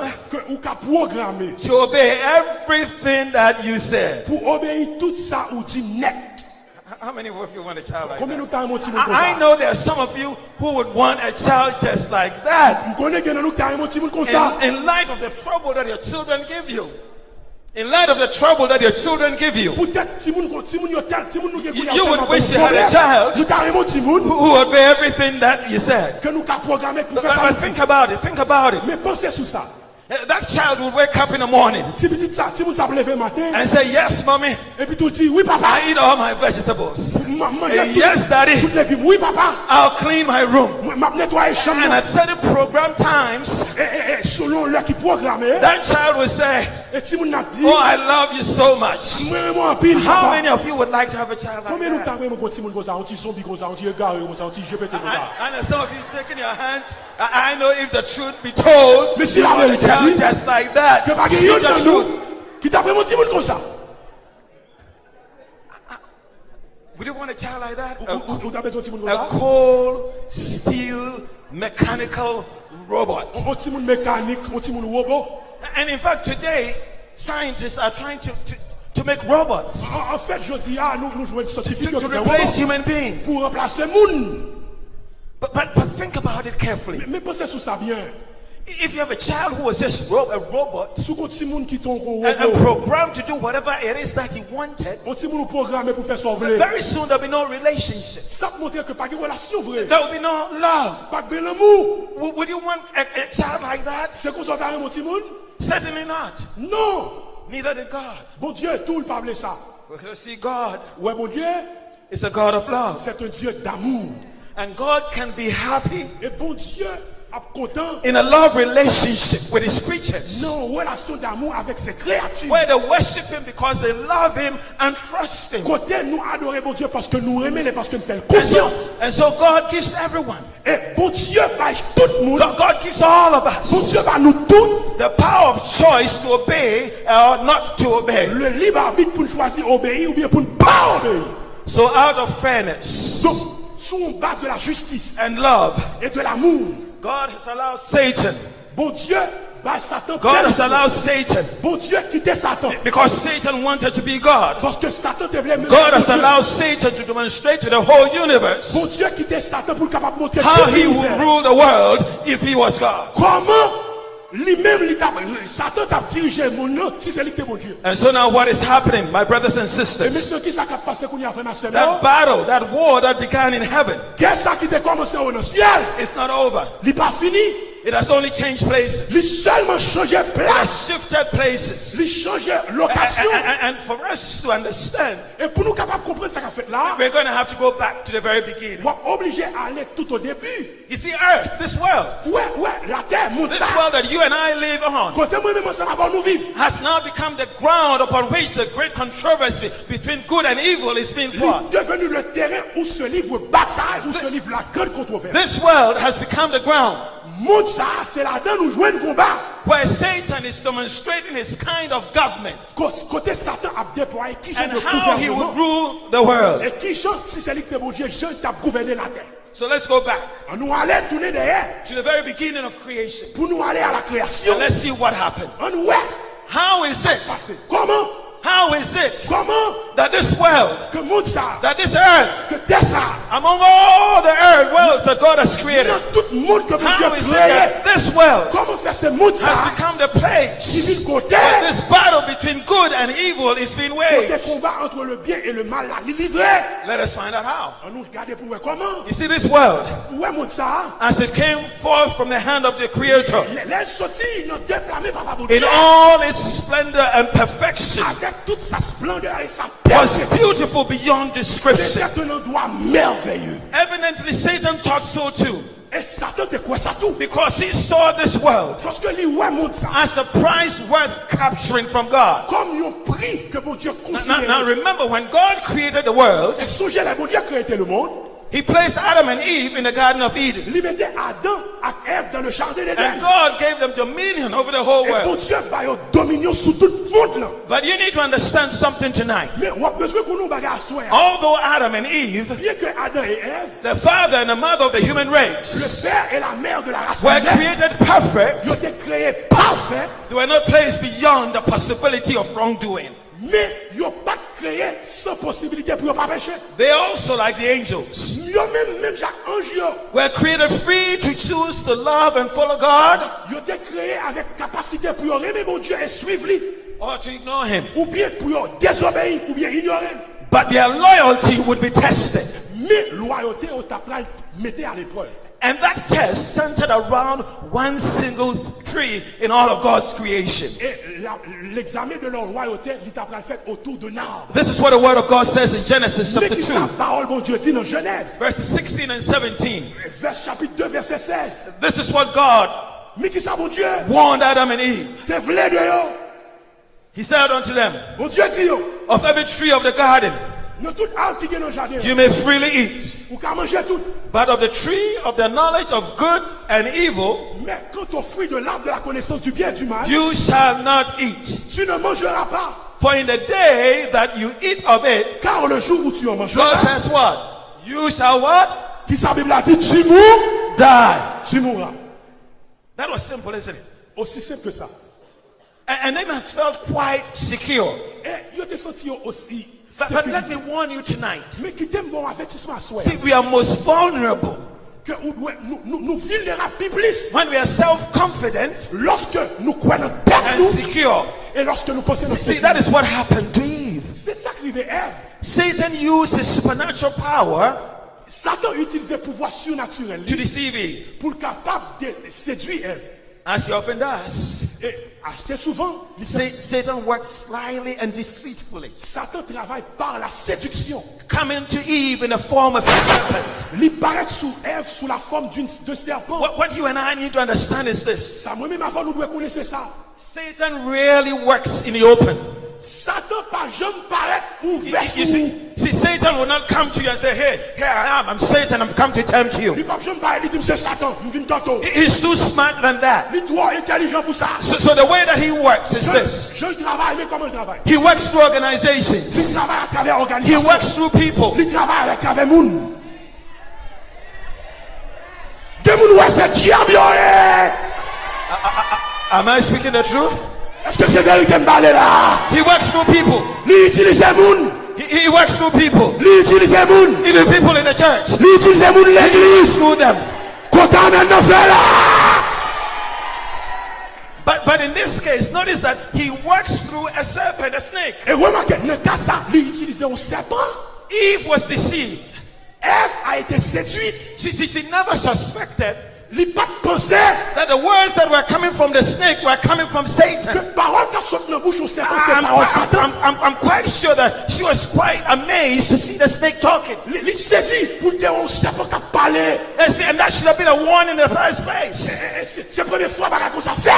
ou qu'a programmé to obey everything that you said? pour obéir tout ça ou dit net? How many of you want a child like Combien that? nous t'as mon petit monde comme I ça? know there are some of you who would want a child just like that. Je connais que nous t'as mon petit monde comme ça. In light of the trouble that your children give you. In light of the trouble that your children give you. Peut-être petit monde yo tel petit monde nous You would wish you had a child nous t'as mon petit monde who would obey everything that you said. que nous qu'a programmé pour faire ça. But think about it. Think about it. Mais pensez sur ça. That child would wake up in the morning Si petit ça, si vous avez levé matin and say, "Yes, mommy, et puis tu dis oui papa. I eat all my vegetables. Maman, Yes, daddy, tout légumes. Oui papa. I'll clean my room." M'a nettoyer chambre. And at certain program times, Et selon l'heure qui programmé, that child will say, et si vous n'a dit "Oh, I love you so much." moi en pile How papa. many of you would like to have a child like Combien nous that? t'avons mon petit monde comme ça, un petit zombie comme ça, un petit gars comme ça, un petit jepet comme ça. I know some of you shaking your hands. I know if the truth be told, Mais si you la want a vérité child dit, just like that. que pas Speak gagner the dans nous truth. qui t'a pris mon petit monde comme ça. Would you want a child like that? Ou t'as besoin de petit monde comme A ça. cold, steel, mechanical robot. Un petit monde mécanique, un petit monde robot. And in fact, today, scientists are trying to make robots En fait, je dis nous jouons scientifique to replace human beings. pour remplacer monde. But think about it carefully. Mais pensez sur ça bien. If you have a child who is just a robot Sous un petit monde qui tombe and robot, programmed to do whatever it is that he wanted, un petit monde programmé pour faire sauver. very soon there'll be no relationship. Ça montre que pas de relation vraie. There will be no love. Pas de l'amour. Would you want a child like that? C'est qu'on s'entend mon petit monde? Certainly not. Non. Neither did God. Bon Dieu, tout le parle ça. Because see, God Ouais, mon Dieu, is a God of love. c'est un Dieu d'amour. And God can be happy Et bon Dieu, content in a love relationship with his creatures, non relation d'amour avec ses créatures. where they worship him because they love him and trust him. Côté nous adorer bon Dieu parce que nous aimons et parce que nous faisons confiance. And so God gives everyone, Et bon Dieu va tout le monde. God gives all of Bon us Dieu va nous tous the power of choice to obey or not to obey. le libre arbitre pour nous choisir obéir ou bien pour ne pas obéir. So out of fairness Donc, sous une base de la justice and love, et de l'amour, God has allowed Satan, bon Dieu va Satan. God has allowed Satan, Bon Dieu quitter Satan. because Satan wanted to be God. Parce que Satan te voulait God has allowed Satan to demonstrate to the whole universe Bon Dieu quitter Satan pour capable montrer how tout he would l'univers. rule the world if he was God. Comment lui-même Satan t'a dirigé mon nom si c'est lui qui est mon Dieu. And so now what is happening, my brothers and Et sisters? maintenant qui ça qui a passé qu'on y a fait ma sœur? That battle, that war that began in heaven, Qu'est-ce qui t'a commencé au ciel? it's not over. Il pas fini. It has only changed places. Il seulement changé It place. has shifted places. Il changé location. And for us to understand, Et pour nous capables de comprendre ce qu'a fait là, we're going to have to go back to the very beginning. on est obligé d'aller tout au début. You see, earth, this world, Ouais, la terre, mon this ça. world that you and I live on, Côté moi-même, ça va nous vivre. has now become the ground upon which the great controversy between good and evil is being Il fought. est devenu le terrain où se livre bataille, où se livre la grande controverse. This world has become the ground Monde ça, c'est là-dedans nous jouons un combat. where Satan is demonstrating his kind of government Côté Satan a déployé qui and genre de how he will gouvernement. rule the world. Et qui genre, si c'est lui qui est bon Dieu, Jean t'a gouverné la terre. So let's go back On nous allait tourner derrière to the very beginning of creation pour nous aller à la création. and let's see what happened. On nous ouais. How is it? Comment? How is it Comment? that this world, Que monde ça, that this earth, que terre ça, among all the earth worlds that God has created, dans tout le monde que mon Dieu how a is it créé, that this world comment faire ce monde has ça, become the place qui vit côté, where this battle between good and evil is being côté waged? combat entre le bien et le mal là, il livré. Let us find out how. On nous regarde pour voir comment. You see, this world, Ouais, monde ça, as it came forth from the hand of the Creator, les sorties, ils n'ont déclamé par mon in Dieu. all its splendor and perfection, Avec toute sa splendeur et sa was perfection. beautiful beyond description. C'était un endroit merveilleux. Evidently, Satan thought so too, Et Satan te quoi ça tout? because he saw this world Parce que lui, ouais, monde ça, as a prize worth capturing from God. comme un prix que mon Dieu Now considère. remember, when God created the world, Et songez, mon Dieu a créé le monde. he placed Adam and Eve in the Garden of Eden. Il mettait Adam et Ève dans le jardin d'Éden. And God gave them dominion over the whole Et mon world. Dieu a eu dominion sur tout le monde là. But you need to understand something tonight. Mais on a besoin qu'on nous bagarre à soi. Although Adam and Eve, Bien que Adam et Ève, the father and the mother of the human le race, père et la mère de la race were humaine, created perfect, ils ont été créés parfaits, they were not placed beyond the possibility of wrongdoing. mais ils n'ont pas créé sans possibilité pour ne pas pécher. They also, like the angels, Ils ont même Jacques Ange, were created free to choose to love and follow God ils ont été créés avec capacité pour aimer mon Dieu et suivre lui, or to ignore Him. ou bien pour désobéir, ou bien ignorer. But their loyalty would be tested. Mais loyauté, on t'a mettait à l'épreuve. And that test centered around one single tree in all of God's creation. Et l'examen de leur loyauté, il t'a fait autour d'un arbre. This is what the Word of God says in Genesis Mais chapter qui 2, sa parole, mon Dieu, dit dans Genèse, verses 16 and 17. vers chapitre 2, verset 16. This is what God Mais qui ça, mon Dieu, warned Adam and Eve. t'es v'lé de yo. He said unto them, Mon Dieu dit yo, of every tree of the garden dans tout arbre qui est dans le jardin, you may freely eat, ou qu'à manger tout. but of the tree of the knowledge of good and evil Mais quand on fruit de l'arbre de la connaissance du bien et du mal, you shall not eat. tu ne mangeras pas. For in the day that you eat of it, Car le jour où tu en God mangeras, says what? You shall what? qui sa Bible a dit, tu mourras, Die. tu mourras. That was simple, isn't it? Aussi simple que ça. And they must felt quite secure. Et yo te senti yo aussi. But let me warn you tonight. Mais qui t'aime bon avertissement à soi. See, we are most vulnerable Que nous vulnérables plus when we are self-confident lorsque nous croyons en tête and nous secure. et lorsque nous pensons dans See, cette that is what happened to Eve. C'est ça qui arrivait Ève. Satan used his supernatural power Satan utilisait le pouvoir surnaturel to deceive Eve. pour capable de séduire Ève. as he often does, Et assez souvent, Satan works slyly and deceitfully, Satan travaille par la séduction. coming to Eve in the form of a serpent. Il paraît sous Ève sous la forme de serpent. What you and I need to understand is this. Ça, moi-même, avant, nous devons connaître ça. Satan rarely works in the open. Satan, pas jamais paraît ouvert You sur nous. see, Satan will not come to you and say, hey, here I am, I'm Satan, I'm come to tempt you. Il pas jamais paraît, il dit, c'est Satan, je viens tantôt. He's too smart than that. Il est trop intelligent pour ça. So the way that he works is this. Je travaille, mais comment il travaille? He works through Il organizations. travaille à travers He l'organisation. works through people. Il travaille avec travers moun. Des moun ouais c'est diable yo, eh. Am I speaking the truth? Est-ce que c'est vérité m'parler là? He works through people. Il utilise moun. He works through people. Il utilise moun. Even people in the church. Il utilise moun l'église. Through them. Content maintenant fait là. But in this case, notice that he works through a serpent, a snake. Et remarquez, dans le cas ça, il utilise un serpent. Eve was deceived. Ève a été séduite. She never suspected Il n'a pas pensé that the words that were coming from the snake were coming from que Satan. parole qui sortent dans la bouche au serpent, c'est parole Satan. I'm quite sure that she was quite amazed to see the snake talking. Il saisit pour dire au serpent qui a parlé. And that should have been a warning in the first place. C'est la première fois que ça fait.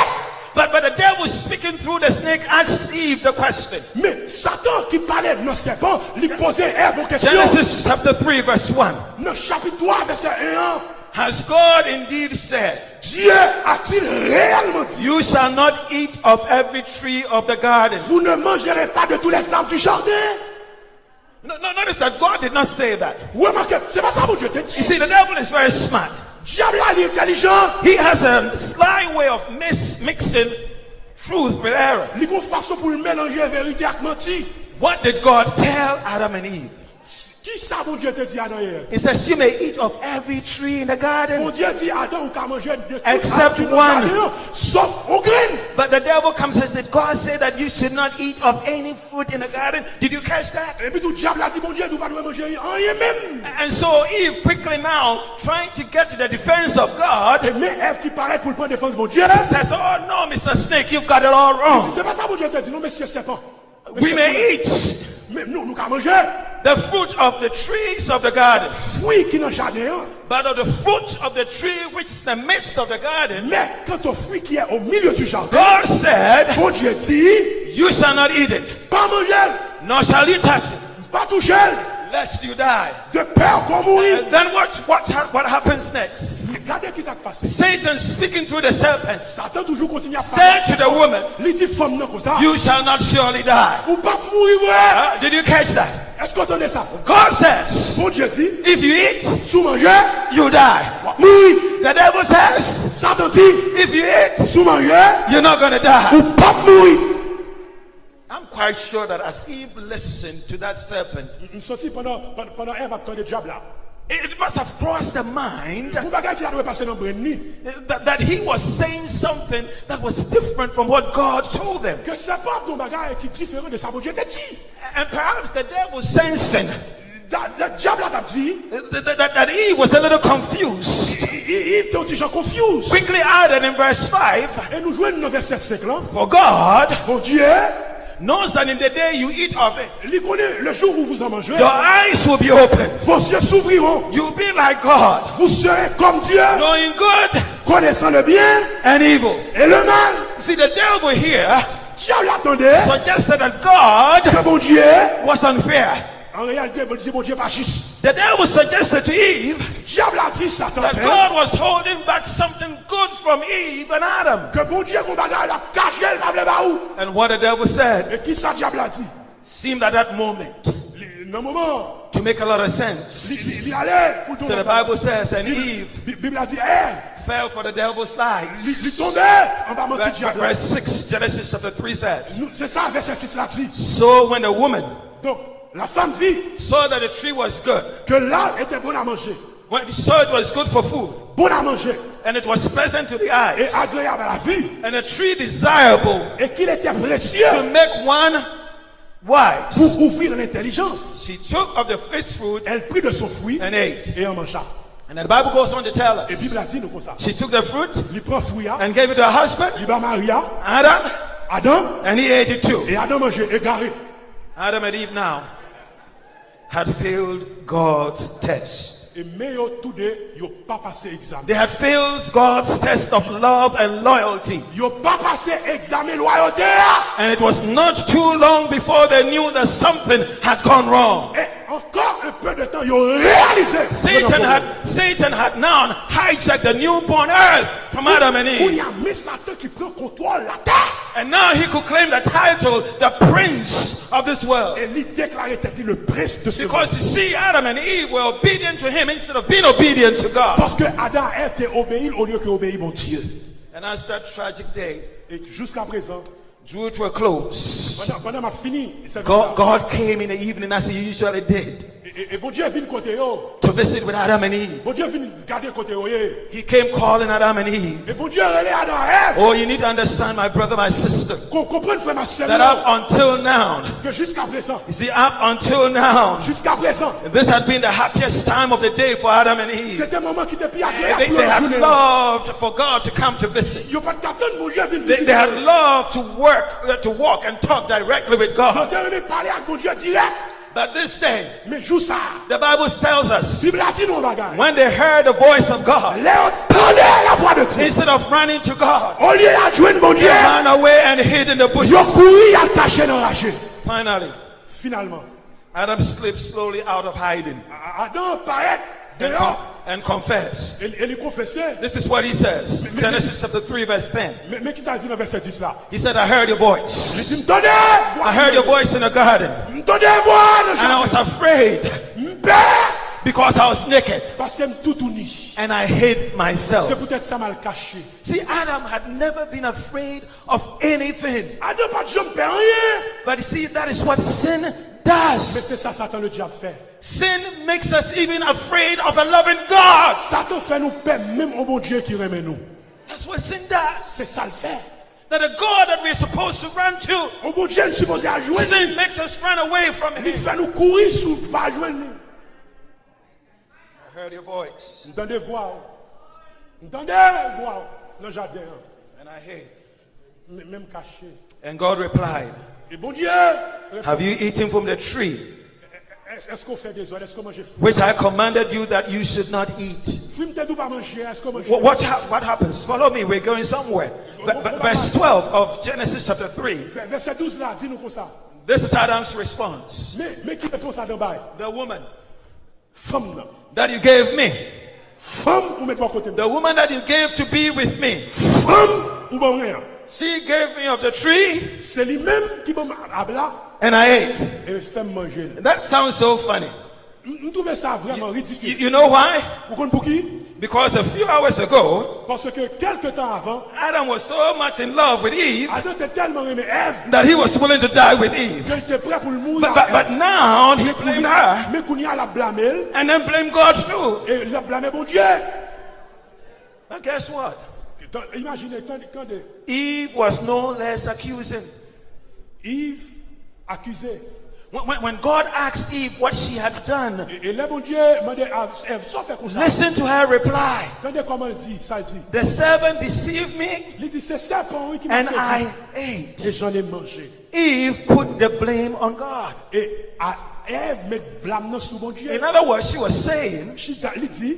But the devil speaking through the snake asked Eve the question. Mais Satan qui parlait dans le serpent, lui posait Ève une question. Genesis chapter 3 verse 1. Dans le chapitre 3, verset 1, Has God indeed said, Dieu a-t-il réellement dit, you shall not eat of every tree of the garden? vous ne mangerez pas de tous les arbres du jardin? No, notice that God did not say that. Remarquez, c'est pas ça que Dieu te You dit. see, the devil is very smart. Diable là, il est intelligent. He has a sly way of mixing truth with error. Il a une façon pour mélanger la vérité avec menti. What did God tell Adam and Eve? Qui ça, mon Dieu te dit Adam hier? He says, you may eat of every tree in the Mon garden, Dieu dit Adam, ou qu'à manger de tout Except arbre du one. jardin, sauf au grain. but the devil comes and says, did God say that you should not eat of any fruit in the garden? Did you catch that? Et puis tout diable a dit, mon Dieu, nous ne pouvons pas manger rien même. And so Eve quickly now, trying to get to the defense of God, Et mais Ève qui paraît pour le prendre défense, mon Dieu. says, oh no, Mr. Snake, you've got it all wrong. C'est pas ça, mon Dieu te dit, non, monsieur serpent. We may eat Mais nous, nous qu'à manger. the fruit of the trees of the garden, Fruit qui dans le jardin. but of the fruit of the tree which is in the midst of the garden, Mais quant au fruit qui est au milieu du jardin, God said, mon Dieu dit, you shall not eat it, pas manger, nor shall you touch it, pas toucher, lest you die. de peur qu'on mourir. And then what happens next? Regardez qui ça passe. Satan speaking through the serpent Satan toujours continue à said to parler. the woman, Il dit femme non comme ça. you shall not surely die. Ou pas mourir, ouais. Did you catch that? Est-ce que vous entendez ça? God says, Mon Dieu dit, if you eat, sous manger, you die. mourir. The devil says, Satan dit, if you eat, sous manger, you're not going to die. ou pas mourir. I'm quite sure that as Eve listened to that serpent, Nous sortis pendant Ève attend le diable là. it must have crossed the mind Pour bagage qui a dû passer dans le brenni. that he was saying something that was different from what God told them. Que c'est pas ton bagage qui est différent de ça, mon Dieu te dit. And perhaps the devil sensing Le diable a dit, that Eve was a little confused, il était un petit gens confus. quickly added in verse 5, Et nous jouons dans verset 5 là. for God Mon Dieu, knows that in the day you eat of it, il connaît le jour où vous en mangez. your eyes will be open. Vos yeux s'ouvriront. You'll be like God, Vous serez comme Dieu, knowing good connaissant le bien and evil. et le mal. See, the devil here Diable attendait suggested that God que mon Dieu, was unfair. en réalité, mon Dieu pas juste. The devil suggested to Eve Diable a dit Satan that God was holding back something good from Eve and Adam. que mon Dieu qu'on bagarre la caché le table baou. And what the devil said Et qui ça diable a dit? seemed at that moment Dans le moment, to make a lot of sense. il allait pour So the Bible says, and Eve Bible a dit, Ève, fell for the devil's lies. il tombait en bas menti diable. Verse 6, Genesis chapter 3 says, C'est ça, verset 6 là dit. so when the woman Donc, la femme vit saw that the tree was good, que l'arbre était bon à manger. when she saw it was good for food, Bon à manger and it was pleasant to the et eyes, agréable à la vue. and a tree desirable Et qu'il était précieux to make one wise, pour ouvrir l'intelligence. she took of the its fruit Elle prit de son fruit and ate. et en mangea. And the Bible goes on to tell Et us. Bible a dit nous comme ça. She took the fruit Il prend fruit, and gave it to her husband, il bat Maria, Adam, Adam, and he ate it too. et Adam mangeait, égaré. Adam and Eve now had failed God's test. Et mais yo tous deux, yo pas passé examen. They had failed God's test of love and loyalty. Yo pas passé examen loyauté. And it was not too long before they knew that something had gone wrong. Et encore un peu de temps, yo réalisé. Satan had now hijacked the newborn earth from Adam and Il Eve. y a mis Satan qui prend contrôle la terre. And now he could claim the title, the prince of this world. Et il déclarait être le prince de ce monde. Because you see, Adam and Eve were obedient to him instead of being obedient to God. Parce que Adam était obéi au lieu qu'obéir mon Dieu. And as that tragic day Et jusqu'à présent, drew to a close, pendant ma fini, God came in the evening as he usually did et bon Dieu vient côté yo. to visit with Adam and Eve. Bon Dieu vient garder côté yo. He came calling Adam and Eve. Et bon Dieu relève Adam et Ève. Oh, you need to understand, my brother, my sister, Qu'on comprenne frère ma sœur that up until now, que jusqu'à présent, you see, up until now, this had been the happiest time of the day for Adam and Eve. c'était un moment qui était plus They agréable. had loved for God to come to visit. Yo pas de capitaine mon Dieu vient They visiter. had loved to walk and talk directly with God. Yo t'ai parler avec mon Dieu direct. But this day, Mais jour ça, the Bible tells us, Bible a dit non bagage. when they heard the voice of God, Les entendez la voix de Dieu. instead of running to God, Au lieu de joindre mon they Dieu, ran away and hid in the bushes. yo couru attaché dans la chaîne. Finally, Finalement, Adam slipped slowly out of hiding Adam paraît dehors and confessed. et il confessait. This is what he says. Genesis chapter 3 verse 10. Mais qui ça dit dans verset 10 là? He said, I heard your Il voice. dit m'tendez, I heard your voice in the garden. m'tendez voix dans And I la was afraid m'père because I was naked parce que m'tout uni. and I hid C'est myself. peut-être ça mal caché. See, Adam had never been afraid of anything. Adam pas de jambe perd rien. But you see, that is what sin Mais does. c'est ça Satan le diable fait. Sin makes us even afraid of a loving God. Satan fait nous perdre même au bon Dieu qui remet nous. That's what sin does. C'est ça le fait. That a God that we're supposed to run to, Au bon Dieu nous supposé à jouer. sin makes us run away from Il Him. fait nous courir sous pas jouer nous. I heard your voice M'tendez voix. M'tendez voix dans le jardin. and I hid. Même caché. And God replied, Et bon Dieu, have you eaten from the tree est-ce qu'on fait des oies? Est-ce qu'on mange fruit? which I commanded you that you should not eat? Fruit m'tendez pas manger. Est-ce qu'on mange? What happens? Follow me, we're going somewhere. Verse 12 of Genesis chapter 3. Verset 12 là, dis-nous comme ça. This is Adam's response. Mais qui répond ça dans bail? The woman Femme là. that you gave me, Femme ou mettez pas côté. the woman that you gave to be with me, Femme ou bon rien. she gave me of the tree C'est lui-même qui m'a habla and I ate. et fait manger. That sounds so funny. Je trouve ça vraiment ridicule. You know why? Vous comprenez pour qui? Because a few hours ago, Parce que quelques temps avant, Adam was so much in love with Eve Adam était tellement aimé Ève that he was willing to die with Eve. qu'il était prêt pour le mourir. But now he blamed her Mais qu'on y a la blâmer and then blamed God too. et la blâmer bon Dieu. But guess what? Imaginez quand Eve was no less accusing. Yves accusé. When God asked Eve what she had done, Et là bon Dieu m'a dit à Ève, ça fait comme ça. listen to her reply. Attendez comment il dit, ça dit. The servant deceived me Il dit c'est serpent oui, qui m'a and I séduit. ate. Et j'en ai mangé. Eve put the blame on God. Et à Ève met blâme non sur bon Dieu. In other words, she was saying, Il dit,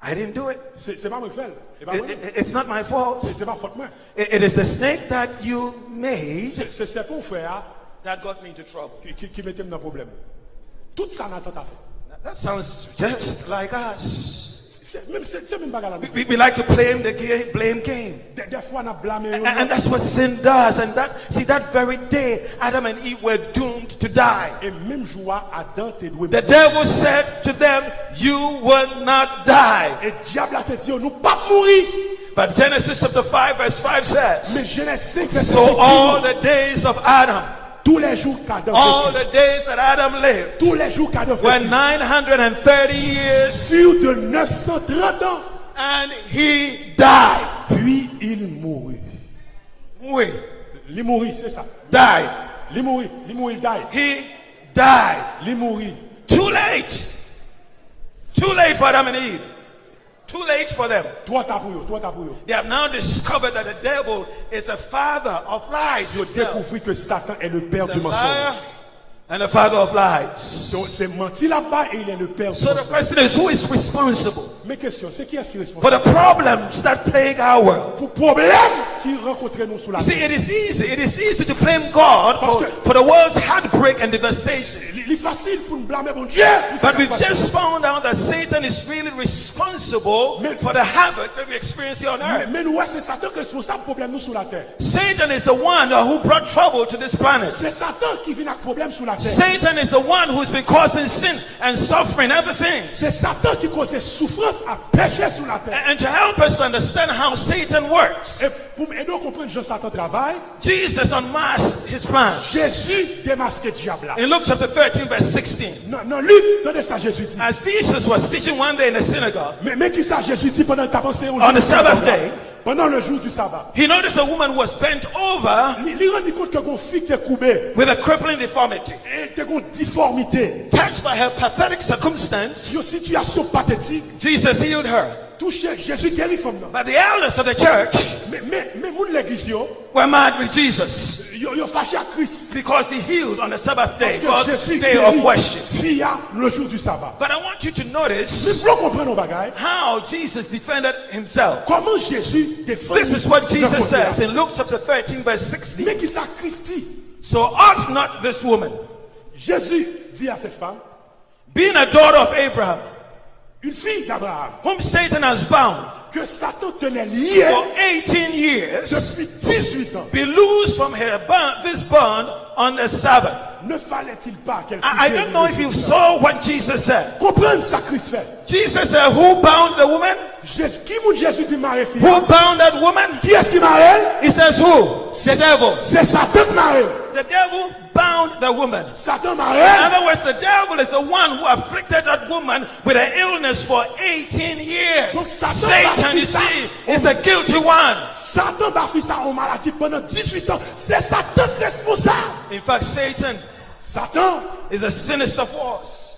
I didn't do it. c'est pas moi qui fais. C'est pas moi. It's not my fault. C'est pas faute moi. It is the snake that you made C'est serpent frère that got me into trouble. qui mettait dans problème. Tout ça n'a pas fait. That sounds just like us. C'est même bagarre là. We like to blame the blame game. Des fois on a blâmé. And that's what sin does. And that very day, Adam and Eve were doomed to die. Et même jour Adam t'es doué. The devil said to them, you will not die. Et diable a te dit nous pas mourir. But Genesis chapter 5 verse 5 says, Mais Genèse 5 verset so 5. all the days of Adam, Tous les jours qu'Adam all the days that Adam lived, tous les jours qu'Adam were fait 930 years, sur de 930 ans. and he died. Puis il mourut. Oui, Il mourit, c'est ça. died. Il mourit, il died. He died. Il mourit. Too late. Too late for Adam and Eve. Too late for them. Toi t'as pour eux, toi t'as pour eux. They have now discovered that the devil is the father of lies. Ils ont découvert que Satan est le père He's du a mensonge. liar and the father of lies. Donc c'est menti là-bas et il est le père du So the mensonge. question is, who is responsible Mes questions, c'est qui est-ce qui est for responsable the problems that plague our world? pour problème qui rencontrent nous sur la See, terre? it is easy to blame God for the world's heartbreak and devastation. Il est facile pour nous blâmer mon Dieu. But we've just found out that Satan is really responsible for the havoc that we experience here on earth. Mais nous, c'est Satan qui est responsable du problème nous sur la terre. Satan is the one who brought trouble to this planet. C'est Satan qui vient avec problème sur la terre. Satan is the one who's been causing sin and suffering ever since. C'est Satan qui cause souffrance à péché sur la terre. And to help us to understand how Satan works, Et pour m'aider à comprendre comment Satan travaille, Jesus unmasked his plan. Jésus démasqué le diable là. In Luke chapter 13, verse 16, Non, Luc, attendez ça, Jésus dit. as Jesus was teaching one day in the synagogue, Mais qui ça, Jésus dit pendant que tu as pensé au On the jour du Sabbath sabbat, day. Pendant le jour du sabbat. he noticed a woman was bent over Il rend compte que mon fille était courbée. with a crippling deformity. Elle était une difformité. Touched by her pathetic circumstance, Une situation pathétique. Jesus healed her. Touché, Jésus guérit femme là. But the elders of the church Mais moun l'église yo, were mad with Jesus yo fâché à Christ. because he healed on the Sabbath day, Parce que God's Jésus day of guérit worship. fille le jour du sabbat. But I want you to Mais notice pour comprendre nos bagailles, how Jesus defended himself. comment Jésus défend. This is what le Jesus côté là. says in Luke chapter 13, verse 60. Mais qui ça Christ dit? So ought not this woman, Jésus dit à cette femme, being a daughter of Abraham, une fille d'Abraham, whom Satan has bound que Satan tenait liée for 18 years, depuis 18 ans, be loosed from her this bond on the Sabbath. ne fallait-il pas qu'elle I don't know if you saw what Jesus said. comprendre ça Christ fait? Jesus said, who bound the woman? Qui moun Jésus dit marre fille? Who bound that woman? Qui est-ce qui marre? He says who? The devil. C'est Satan qui marre. The devil bound the woman. Satan In marre. other words, the devil is the one who afflicted that woman with an illness for 18 years. Donc Satan Satan, you see, is the guilty one. Satan a fait ça en maladie pendant 18 ans. C'est Satan responsable. In fact, Satan Satan, is a sinister force.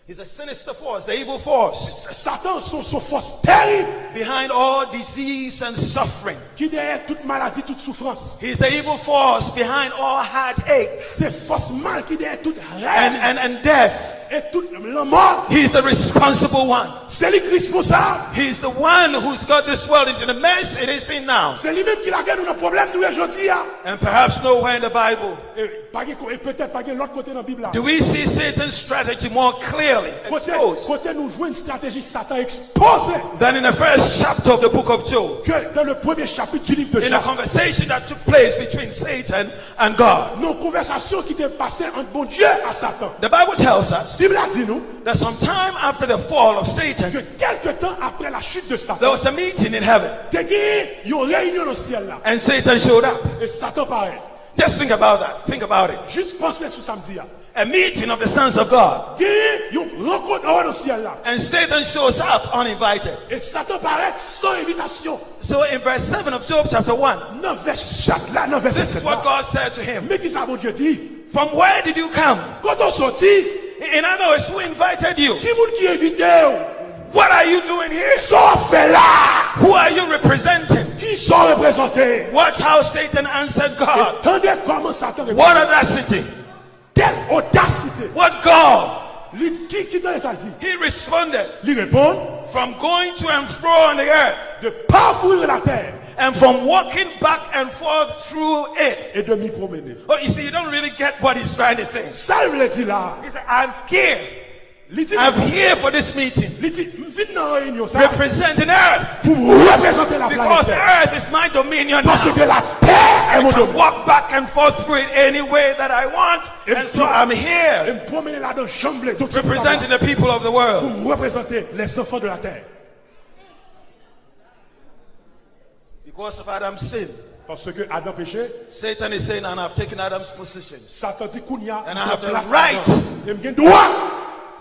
He's a sinister force, the evil force Satan, son force terrible behind all disease and suffering. qui derrière toute maladie, toute souffrance. He's the evil force behind all heartache C'est force mal qui derrière toute rêve and death. et toute la mort. He's the responsible one. C'est lui qui est responsable. He's the one who's got this world into the mess it is in now. C'est lui-même qui a gagné nos problèmes nous aujourd'hui. And perhaps nowhere in the Bible Et peut-être pas l'autre côté dans la Bible. do we see Satan's strategy more clearly exposed Côté nous jouons une stratégie Satan exposée than in the first chapter of the book of Job, que dans le premier chapitre du livre de in a Job. conversation that took place between Satan and God. Nos conversations qui étaient passées entre bon Dieu à Satan. The Bible tells us La Bible a dit nous that sometime after the fall of Satan, que quelque temps après la chute de there Satan, was a meeting in heaven il y a une réunion dans le ciel là. and Satan showed up. Et Satan paraît. Just think about that. Think about it. Juste penser sur samedi là. A meeting of the sons of God. Il y a une rencontre dans le ciel là. And Satan shows up uninvited. Et Satan paraît sans invitation. So in verse 7 of Job chapter 1, Dans verset 4 là, dans verset this is 7 what là. God said to him. Mais qui ça bon Dieu dit? From where did you come? Quand on sortit, In other words, who invited you? qui moun qui invité? What are you doing here? Sont fait là. Who are you representing? Qui sont représentés? Watch how Satan answered God. Attendez comment Satan répond. What audacity? Quelle audacité. What God? Qui t'a dit? He responded, Il répond from going to and fro on the earth de parcourir la terre and from walking back and forth through it. et de m'y promener. Oh, you see, you don't really get what he's trying to say. Ça il veut dire là. He said, I'm here. Il dit, I'm here for this meeting, il dit, m'vin dans la réunion ça representing earth, pour représenter la because planète Terre. earth is my dominion Parce now. que la terre est I mon can domaine. walk back and forth through it any way that I want, and so I'm Et here me promener là dans chambre donc c'est representing the people of the pour world. me représenter les enfants de la terre. Because of Adam's sin, Parce que Adam péché, Satan is saying, and I've taken Adam's position Satan dit qu'on y a And I have the place right Adam. Et me gagne droit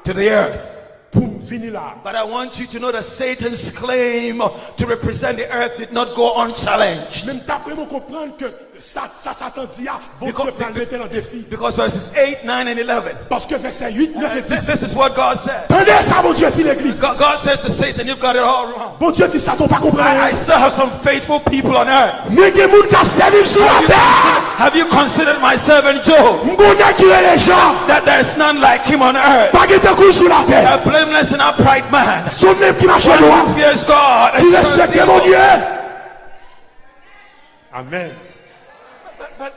to the earth. pour me Fini là. But I want you to know that Satan's claim to represent the earth did not go unchallenged. Même t'as vraiment comprendre que ça Satan dit, bon Because- Dieu peut le mettre en défi. Because verses 8, 9, and 11. Parce que verset 8, 9 et 10. This is what God said. Tendez ça, mon Dieu, dit l'église. God said to Satan, you've got it all wrong. Bon Dieu dit Satan pas comprendre. I still have some faithful people on earth. Mais des gens qui servent sur la terre. Have you considered my servant Job? M'gonne qui est les gens. That there is none like him on earth. Pas qui te couche sur la terre. A blameless and upright man. Souvenez qui marche One droit. who fears God. and Qui shuns respecte evil. mon Dieu. Amen.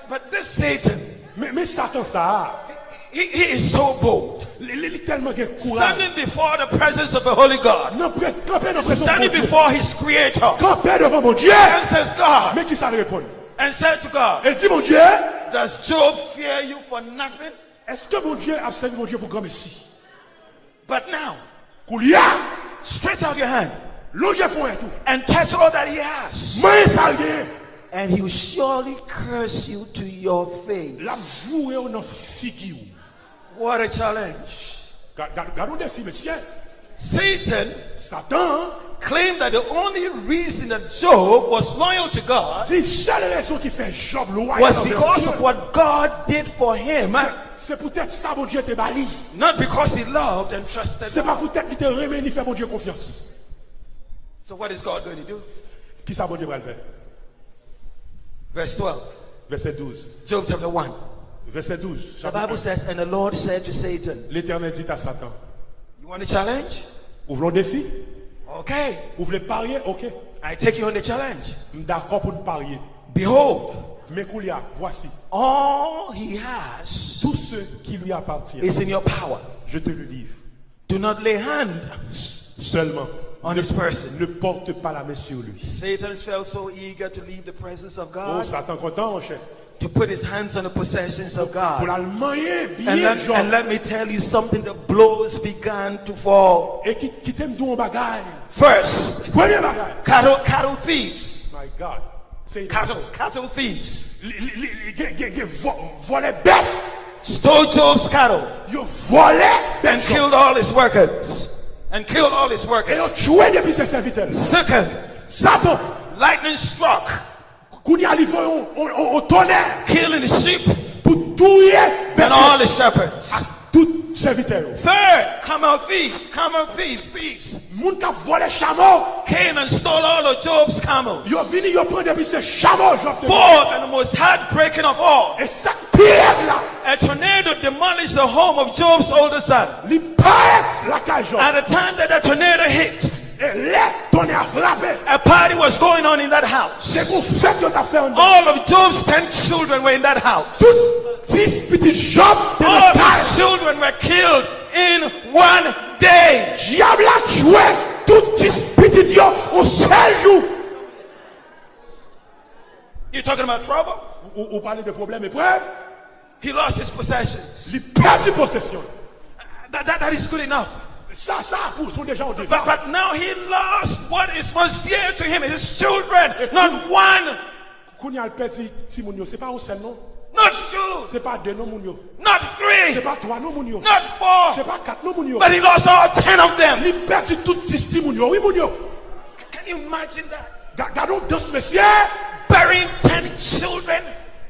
But this Satan, Mais Satan ça, he is so bold. il est tellement de courage. Standing before the presence of the Holy God. Non, camper dans présence de Standing mon Dieu. before his creator. Camper devant mon Dieu. And says, God. Mais qui ça répond? And said to God, Elle dit mon Dieu, does Job fear you for nothing? est-ce que mon Dieu a servi mon Dieu pour grand messie? But now, Koulia, stretch out your hand l'onge pour un tout. and touch all that he has. Mais ça vient. And he will surely curse you to your face. La jouer au nom figure. What a challenge. Gardons des filles, messieurs. Satan Satan claimed that the only reason that Job was loyal to God dit seule raison qui fait Job loyal was envers because Dieu. of what God did for him, C'est peut-être ça mon Dieu te bali. not because he loved and trusted C'est pas God. peut-être qu'il te remet ni fait mon Dieu confiance. So what is God going to do? Qui ça mon Dieu va le faire? Verse 12, Verset 12. Job chapter 1. Verset 12. The chapitre Bible 1. says, and the Lord said to Satan, L'Éternel dit à Satan, you want a challenge? ouvrons le défi. Okay, Vous voulez parier? Ok. I take you on the challenge. D'accord pour nous parier. Behold, Mais Koulia, voici. all he has Tout ce qui lui appartient, is in your power. je te le livre. Do not lay hand Seulement, on this person. ne porte pas la main sur lui. Satan felt so eager to leave the presence of Oh, God, Satan content, mon cher. to put his hands on the possessions of Pour God. l'Allemagne, bien And Job. let me tell you something, the blows began to fall. Et qui t'aime d'où un bagaille. First, Premier bagaille. cattle thieves. My God. C'est Cattle thieves. volé bœuf. Stole Job's cattle Yo volé and bœuf. killed all his workers. And killed all his Et workers. yo tué depuis ses serviteurs. Second, Satan, lightning struck, qu'on y a livré au tonnerre killing the sheep pour tuer and all the shepherds. tout serviteur. Third, camel thieves. Moun ka volé chameau. Came and stole all of Job's camels. Yo vini yo prend depuis ses chameaux. Fourth, and the most heartbreaking of all, Et ça pire là. a tornado demolished the home of Job's older son. Li paette la cage. At the time that the tornado hit, Et là, tonnerre frappé. a party was going on in that house. C'est pour ça que t'as fait un All of Job's 10 children were in that house. Tout 10 petits jobs de All la of his taille. children were killed in one day. Diable a tué tout 10 petits yo au seul jour. You talking about trouble? Ou parler de problèmes et preuves. He lost his possessions. Il perdu possession. That is good enough. Ça, pour sont déjà au départ. But now he lost what is most dear to him, his children. Not one, Quand il y a le petit moun yo, c'est pas un seul nom. not two, C'est pas deux noms moun yo. not C'est three, pas trois noms moun yo. not four, C'est pas quatre noms moun yo. but he lost all 10 of them. Il perdu tout 10 moun yo. Oui moun yo. Can you imagine that? Gardons dans ce messieurs Burying 10 children,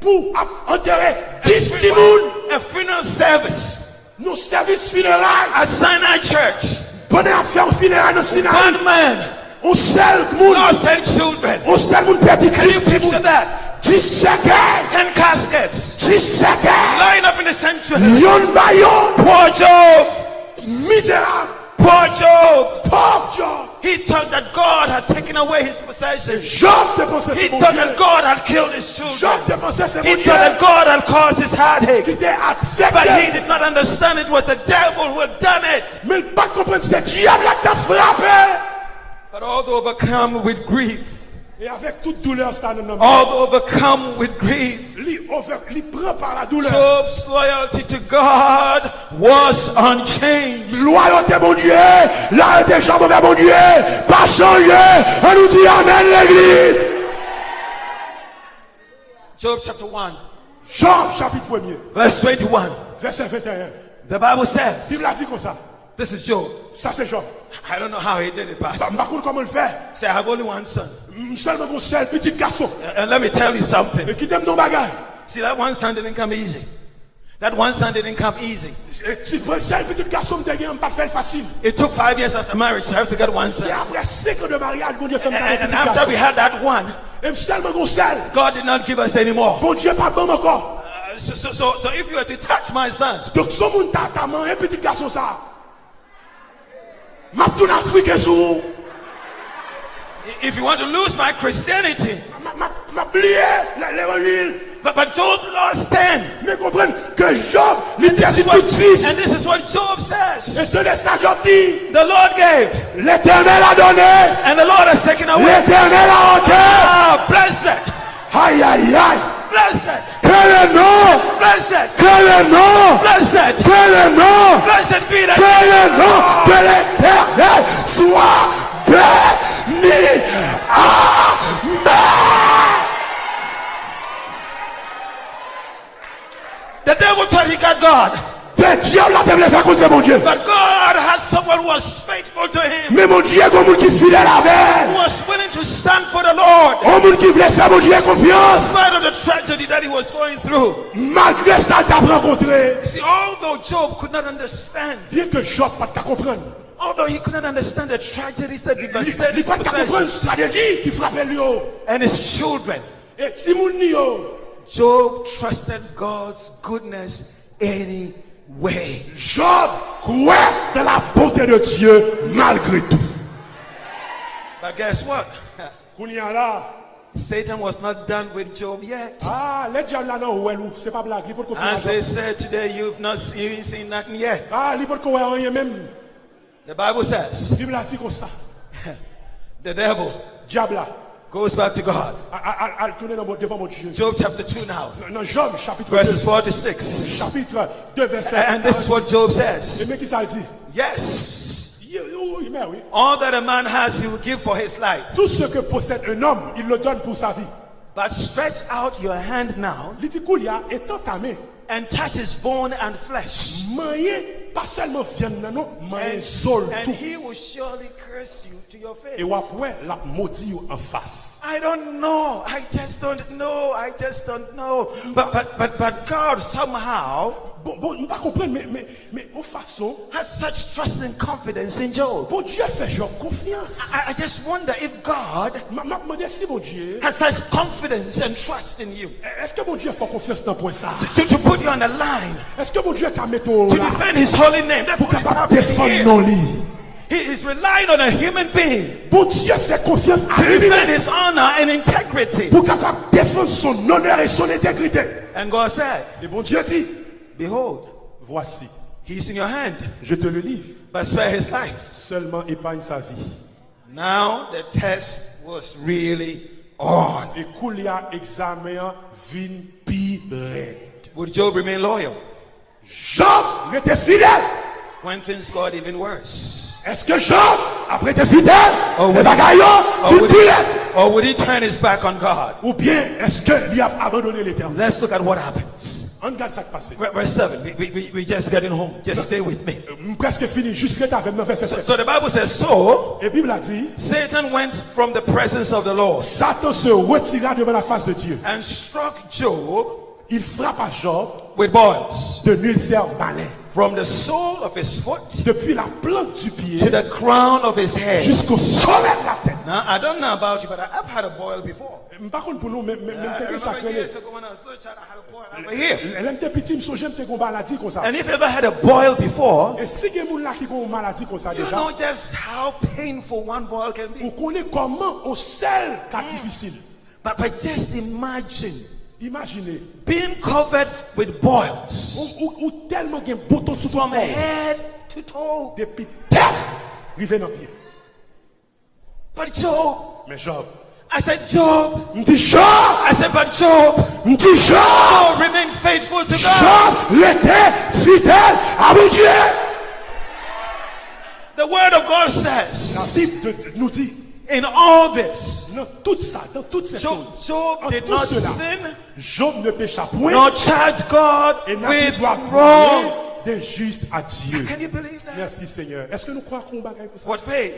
pour enterrer 10 moun. a funeral service Nos services funérailles. at Sinai Church. Bonne affaire funérailles dans Sinaï. One man On seul moun. lost 10 children. On seul moun perdu Can you 10 picture moun. that? 10 cercueils. 10 caskets 10 cercueils. lying up in the sanctuary. Yon bayon. Poor Job, Misérable. poor Job. Pauvre Job. He thought that God had taken away his possessions. Job dépensait He ses mon thought Dieu. that God had killed his children. Job dépensait ses He mon thought that Dieu. God had caused his heartache. Qui était But he accepté. did not understand it was the devil who had done it. Mais il pas comprendre c'est diable qui t'a frappé. But although overcome with grief, Et avec toute douleur, ça ne nomme although overcome with grief, il prend par la douleur. Job's loyalty to God was unchanged. Loyauté, mon Dieu. Loyauté, chambre vers mon Dieu. Pas changé. On nous dit Amen, l'église. Job chapter 1, Jean, chapitre 1er, verse 21. verset 21. The Bible says, Bible a dit comme ça. This is Job. Ça c'est Job. I don't know how he did it, Pastor. Par contre, comment le fait? Say, I have only one son. Seulement mon seul petit garçon. And let me tell you something. Et qui t'aime ton bagage. See, that one son didn't come easy. That one son didn't come easy. Si le seul petit garçon me dégaine, pas faire facile. It took 5 years after marriage to have to get one C'est son. après 5 ans de mariage, bon Dieu fait me And petit after we garçon. had that one, Et seulement mon seul. God did not give us any more. Bon Dieu pas bon encore. So if you were to touch my son, Donc son monde t'a un petit garçon ça. M'a tout Afrique sous. if you want to lose my Christianity, M'a oublié l'évangile. but Job lost 10. Mais comprendre que Job, il perdit And tout 6. this is what Job Et says. tenez ça, Job dit. The Lord gave, L'éternel a donné. and the Lord has taken away. L'éternel a ôté. Ah, blessed, Aïe, aïe, aïe. blessed, Que le nom. blessed, Que le nom. blessed, Que le nom. blessed be the Que le nom de l'éternel soit béni. Amen. The devil thought he got God, Le diable a voulu faire contre mon Dieu. but God had someone who was faithful to him, Mais mon Dieu, comme monde qui est fidèle who avec. was willing to stand for the Lord, Un monde qui voulait faire mon Dieu in confiance. spite of the tragedy that he was going through. Malgré ça, t'as rencontré. See, although Job could not understand, Bien que Job pas ta comprendre. although he could not understand the tragedies that Il devastated pas ta comprendre possessions stratégie qui frappait lui. and his children, Et si mon nio, Job trusted God's goodness anyway. Job croit dans la bonté de Dieu malgré tout. But guess what? Kounia là, Satan was not done with Job yet. ah, les diables là non ouais nous, c'est pas blague, il peut As confirmer. they said today, you've not seen nothing yet. Ah, il peut qu'on rien même. The Bible says Bible a dit comme ça. the devil Diable là, goes back to God. à tourner devant mon Dieu. Job chapter 2 now, Dans Job chapitre verses 2, 4 to 6. chapitre 2 verset. And this is what Job Et says. mais qui ça dit? Yes, Oui, mais oui. all that a man has, he will give for his life. Tout ce que possède un homme, il le donne pour sa vie. But stretch out your hand now Il dit Koulia étant ta main, and touch his bone and flesh, manger pas seulement viande non, manger sol and tout. he will surely curse you to your face. Et après la maudit en face. I don't know. I just don't know. I just don't know. But God somehow Bon, on pas comprendre, mais en façon, has such trust and confidence in Job. bon Dieu fait genre confiance. I just wonder if God M'a demandé si mon Dieu, has such confidence and trust in you est-ce que mon Dieu fait confiance dans point ça? to put you on the line, Est-ce que mon Dieu t'a mis au to là defend his holy name. That's pour what is capable de happening défendre here. nos lits? He is relying on a human being Bon Dieu fait confiance à to defend lui-même his honor and integrity. pour capable de défendre son honneur et son intégrité. And God said, Et bon Dieu dit, behold, voici, he's in your hand, je te le livre, but spare his life. seulement épargne sa vie. Now the test was really on. Et Koulia examen vin pire. Would Job remain loyal Job était fidèle. when things got even worse? Est-ce que Job, après été fidèle, Oh, les oui. bagailles Or vin would, pire? or would he turn his back on God? Ou bien est-ce qu'il a abandonné l'éternel? Let's look at what happens. On regarde ça qui passe. Verse 7. We just getting home. Just stay with me. Presque fini, juste reste avec moi, verset 7. So the Bible says, so Et la Bible a dit, Satan went from the presence of the Lord Satan se retira devant la face de Dieu. and struck Job Il frappa Job with boils de ulcère malin. from the sole of his foot Depuis la plante du to pied the crown of his head. jusqu'au sommet de la tête. Now, I don't know about you, but I've had a boil before. Par contre, pour nous, même I remember sacré. years ago when I was a little child, I had a boil over here. Elle était petite, je me suis maladie comme ça. And if you ever had a boil before, Et si il y a des gens qui ont une maladie comme ça you déjà, know just how painful one boil can on be. connaît comment on sel cas difficile. But just imagine Imaginez, being covered with boils ou tellement qu'il y a un bouton sous ton from corps, head to toe. depuis tête, arrivé dans le pied. But Job, Mais Job, I said, Job, m'dit Job, I said, but Job, m'dit Job, Job remained faithful to God. Job était fidèle à mon Dieu. The word of God La says, Bible nous dit, in all this, dans tout ça, dans toutes ces Job, choses, Job en did tout not cela, sin, Job ne pécha point nor charge God et n'a with pas wrong. d'injuste à Dieu. Can you believe that? Merci Seigneur. Est-ce que nous croyons qu'on bagaille pour ça? What faith?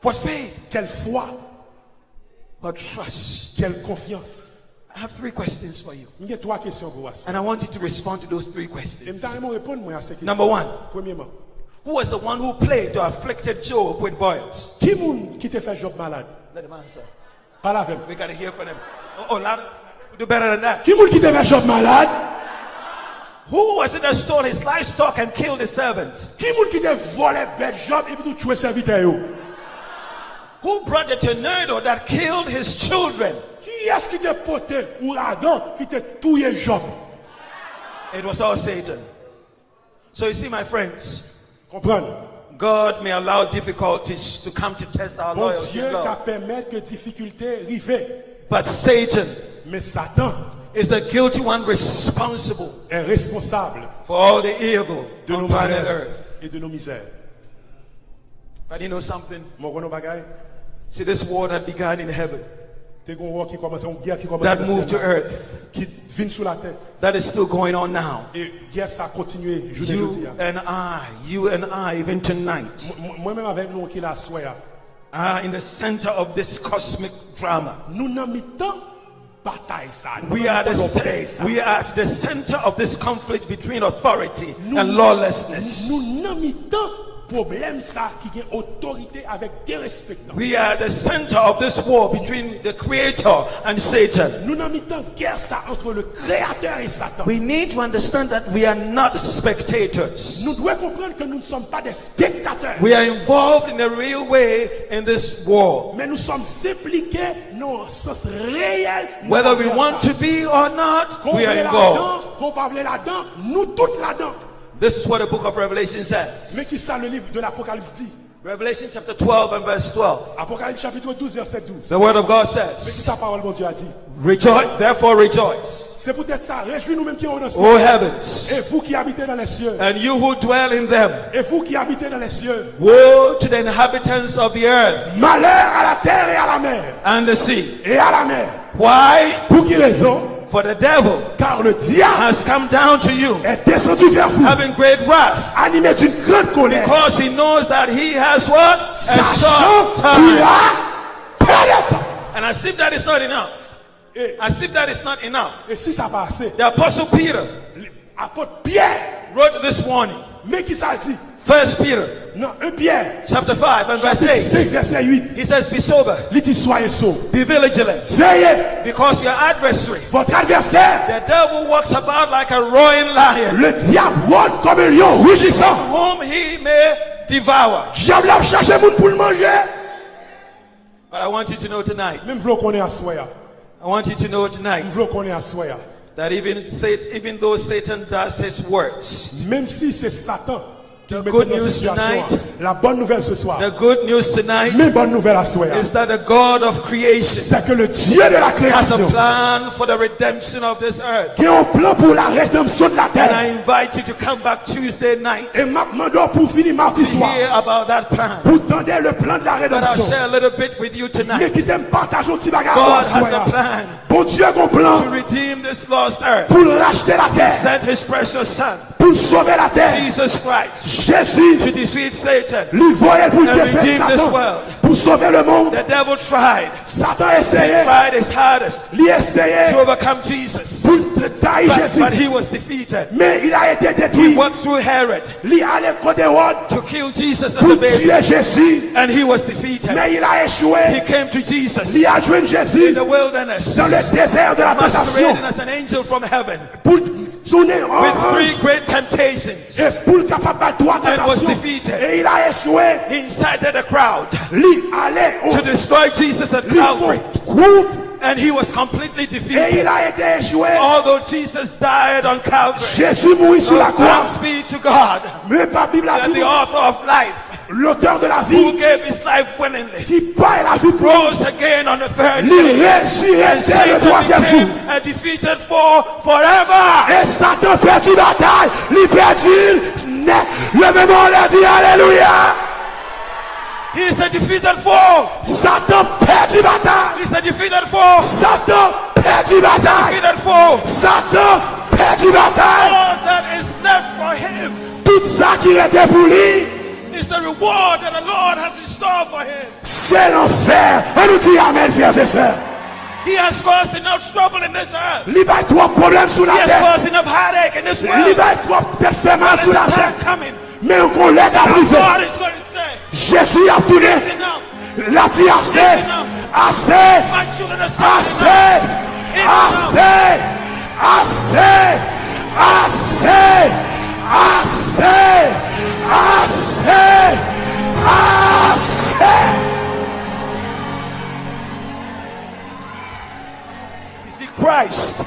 What faith? Quelle foi, But trust. quelle confiance. I have 3 questions for you. Il y a 3 questions pour vous. And I want you to respond to those 3 Et questions. je vais répondre moi à ces questions. Number 1. Premièrement, Who was the one who played to afflicted Job with boils? qui moun qui te fait Job malade? Let them answer. Parle avec. We got to hear from them. Oh, loud. We do better than that. Qui moun qui te fait Job malade? Who was it that stole his livestock and killed his servants? Qui moun qui te volé bête Job et puis tout tuer serviteur yo? Who brought the tornado that killed his children? Qui est-ce qui te porté ouragan qui te tué Job? It was all Satan. So you see, my friends, Comprendre? God may allow difficulties to come to test our Bon loyalty Dieu to t'a God. permis que difficulté arrive. But Satan Mais Satan is the guilty one responsible est responsable for all the evil de nos on planet malheurs Earth. et de nos misères. But you know something? Mon gros bagaille, See, this war that began in heaven, t'es une war qui commence, une guerre qui commence that dans le moved to ciel, earth, qui vient sur la tête. that is still going on now. Et guerre ça continue journée You and I, even tonight, Moi-même avec nous qui la soya. are in the center of this cosmic drama. Nous n'avons mi-temps bataille ça. We are at the center of this conflict between authority and lawlessness. Nous n'avons mi-temps problème ça qui est autorité avec dérespectant. We are at the center of this war between the Creator and Satan. Nous n'avons mi-temps guerre ça entre le créateur et Satan. We need to understand that we are not spectators. Nous devons comprendre que nous ne sommes pas des spectateurs. We are involved in a real way in this war. Mais nous sommes impliqués dans un sens réel. Whether we want to be or not, we are involved. Qu'on parle là-dedans, nous toutes là-dedans. This is what the book of Revelation says. Mais qui ça le livre de l'Apocalypse dit? Revelation chapter 12 and verse 12. Apocalypse chapitre 12 verset 12. The word of God Mais qui says, sa parole mon Dieu a dit? rejoice, therefore rejoice, C'est peut-être ça. Réjouis-nous même qui sommes dans le ciel. O heavens, Et vous qui habitez dans les cieux. and you who dwell in them. Et vous qui habitez dans les cieux. Woe to the inhabitants of the earth Malheur à la terre et à la mer. and the sea. Et à la mer. Why? Pour qui raison? For the devil Car le diable has come down to you, est descendu vers vous. having great wrath, Animé d'une grande colère. because he knows that he has what? A Sachant short qu'il time. a peu de temps. And as if that is not enough, Et, as if that is not enough, et si ça passe, the apostle Peter l'apôtre Pierre, wrote this warning. mais qui ça dit? 1 Peter Non, 1 Pierre, chapter 5 and verse 8. 5 verset 8. He says, be sober, Il dit soyez sauve. be vigilant, Veillez, because your adversary, votre adversaire, the devil, walks about like a roaring lion, le diable rôde comme un lion rugissant. whom he may devour. Diable a cherché moun pour le manger. But I want you to know tonight, Même v'lò qu'on est à soya. I want you to know tonight, V'lò qu'on est à soya. that even though Satan does his works, Même si c'est Satan qui The met good dans cette news situation, tonight- la bonne nouvelle ce soir, the good news tonight mais bonne nouvelle à soya, is that the God of creation c'est que le Dieu de la has a création plan for the redemption of this earth. qui a un plan pour la rédemption de la And I terre. invite you to come back Tuesday night Et m'a demandé pour finir mardi to soir, hear about that plan. pour tendre le plan de la But I'll rédemption. share a little bit with you Mais tonight. qui t'aime partager un petit bagage God à has a soya. plan Bon Dieu a un to plan redeem this lost earth. pour racheter la terre, Sent his precious son, pour sauver la terre. Jesus Christ, Jésus, to defeat Satan. lui voyait pour And défaire redeem this Satan, world. pour sauver le monde. The devil tried Satan essayait, tried his hardest lui essayait to overcome Jesus. pour tailler But Jésus. he was defeated. Mais il a été He détruit. walked through Herod Il allait côté Hérode to kill Jesus as a pour baby. tuer Jésus. And he was defeated. Mais il a He échoué. came to Jesus Il a joint in Jésus the wilderness, dans le désert de la tentation masquerading as an angel from heaven pour tourner en with ange three great temptations. et pour le capable de trois And was tentations. defeated. Et il a échoué. He incited a crowd Il allait au to destroy Jesus at lui Calvary. faut groupe And he was completely et defeated. il a été échoué. Although Jesus died on Calvary. Jésus mourit sur la croix. Thanks be to God Mais la Bible a that dit the author of life, l'auteur de la who vie gave his life willingly, qui paie la vie pour rose again on the third lui day. ressuscité And le Satan troisième jour. became a defeated foe forever. Et Satan perdit bataille, il perdit, levez-moi, on a dit Alléluia. He is a defeated foe. Satan perdit bataille, He is a defeated foe. Satan perdit bataille, Defeated foe. Satan perdit bataille. All that is left Tout ça qui était pour lui, is the reward that the Lord has in store for him. c'est l'enfer. On nous dit amen, frères et sœurs. He has caused enough trouble in this earth. Libère trois problèmes sous He la has terre. caused enough heartache in this world. Libère trois têtes fait mal But sous la it's terre. time coming. Mais on collègue à privé. God is going to say, Jésus a tourné. it's enough. La dit assez. Assez. My children are Assez. saying enough. Assez. Assez. Assez. Assez. Assez. Assez. You see, Christ,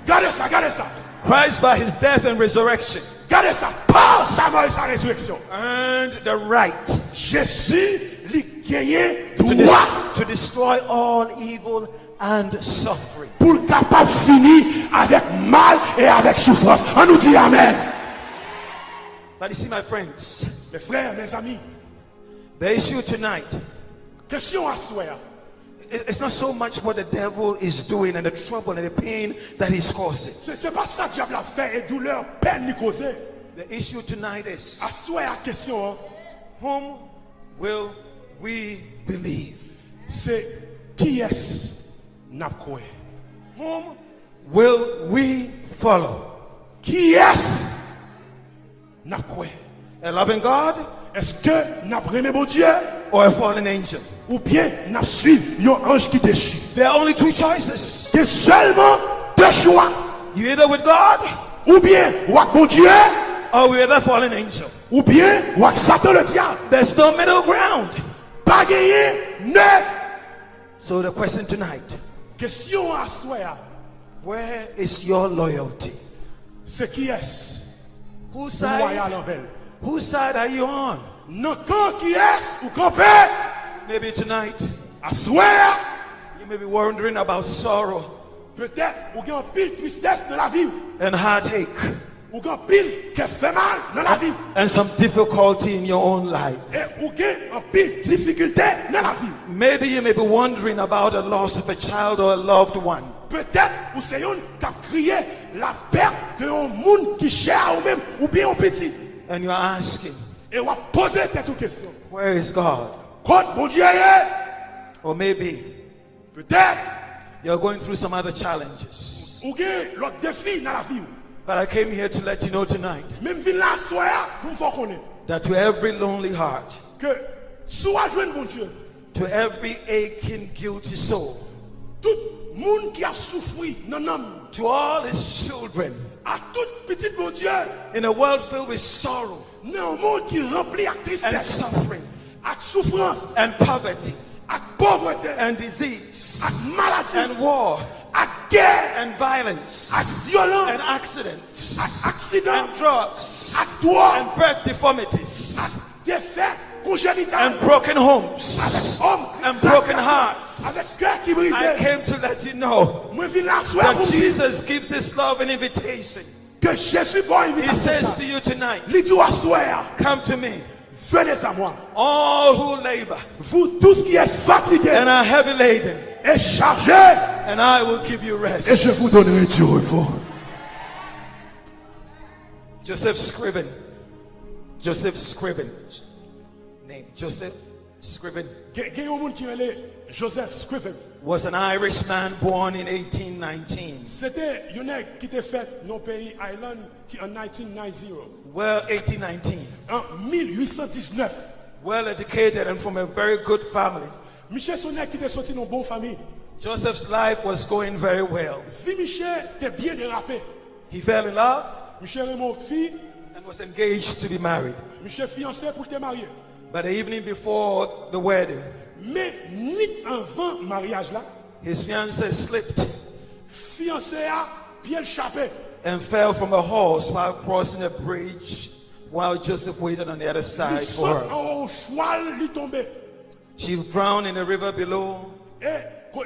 Gardez ça, gardez ça. Christ by his death and resurrection, Gardez ça. Par sa mort et sa résurrection. earned the right Jésus lui gagné to, droit to destroy all evil and suffering. pour le capable finir avec mal et avec souffrance. On nous dit amen. But you see, my friends, Mes frères, mes amis, the issue tonight, question à soi. it's not so much what the devil is doing and the trouble and the pain that he's causing. C'est pas ça que diable a fait et douleur, peine ni causé. The issue tonight is, À soi la question, whom will we believe? c'est qui est-ce n'a quoi? Whom will we follow? Qui est-ce n'a quoi? A loving God Est-ce que n'a aimé mon Dieu or a fallen angel? ou bien n'a suivi un ange qui déchue? There are only two choices. Il y a seulement deux choix. You either with God Ou bien ou avec mon Dieu, or with a fallen angel. ou bien ou avec Satan le diable. There's no middle ground. Pas gagné, neutre. So the question tonight, Question à soi, where is your loyalty? c'est qui est-ce Whose loyal side, envers? whose side are you on? Non, quand qui est-ce ou campé? Maybe tonight À soi, you may be wondering about sorrow peut-être ou gagne pile tristesse dans la vie. and heartache Ou gagne pile qui fait mal dans la vie. and some difficulty in your own life. Et ou gagne en pile difficulté dans la vie. Maybe you may be wondering about the loss of a child or a loved one. Peut-être ou c'est un qui a crié la perte d'un monde qui cher ou même ou bien un petit. And you're asking, Et on va poser cette question. where is God? Quand mon Dieu est, Or maybe peut-être you're going through some other challenges. ou gagne l'autre défi dans la vie. But I came here to let you know tonight Même ville là, soi, nous faut connaître that to every lonely heart, que soit joindre mon Dieu, to every aching, guilty soul, tout monde qui a souffert dans l'homme, to all his children, à tout petit mon Dieu, in a world filled with sorrow dans un monde qui remplit avec and tristesse, suffering avec souffrance, and poverty avec pauvreté, and disease avec maladie, and war avec guerre, and violence avec violence, and accidents avec accident, and drugs avec drogue, and birth deformities avec défaite congénitale, and broken homes avec homme and broken hearts. avec cœur qui brise. I came to let you know Moi, viens là, soir that pour dire Jesus gives this love an invitation. que Jésus va He inviter says ça. to you tonight, Il dit à soir, come to me, venez à moi. all who labor Vous tous qui êtes fatigués and are heavy laden, et chargés, and I will give you et rest. je vous donnerai du repos. Joseph Scriven, name Joseph Scriven, Il y a un monde qui est Joseph Scriven. was an Irishman born in 1819. C'était un nègre qui était fait dans le pays Ireland en 1990. Well, 1819. En 1819. Well educated and from a very good family. Michel Sonnet qui était sorti dans une bonne famille. Joseph's life was going very well. Si Michel était bien dérapé, He fell in love Michel est mon fille, and was engaged to be married. Michel fiancé pour te marier. But the evening before the wedding, Mais ni avant le mariage là, his fiancée slipped fiancé a pied échappé. and fell from a horse while crossing a bridge while Joseph waited on the other Il side for saute her. en haut cheval, il tombé. She drowned in the river below Et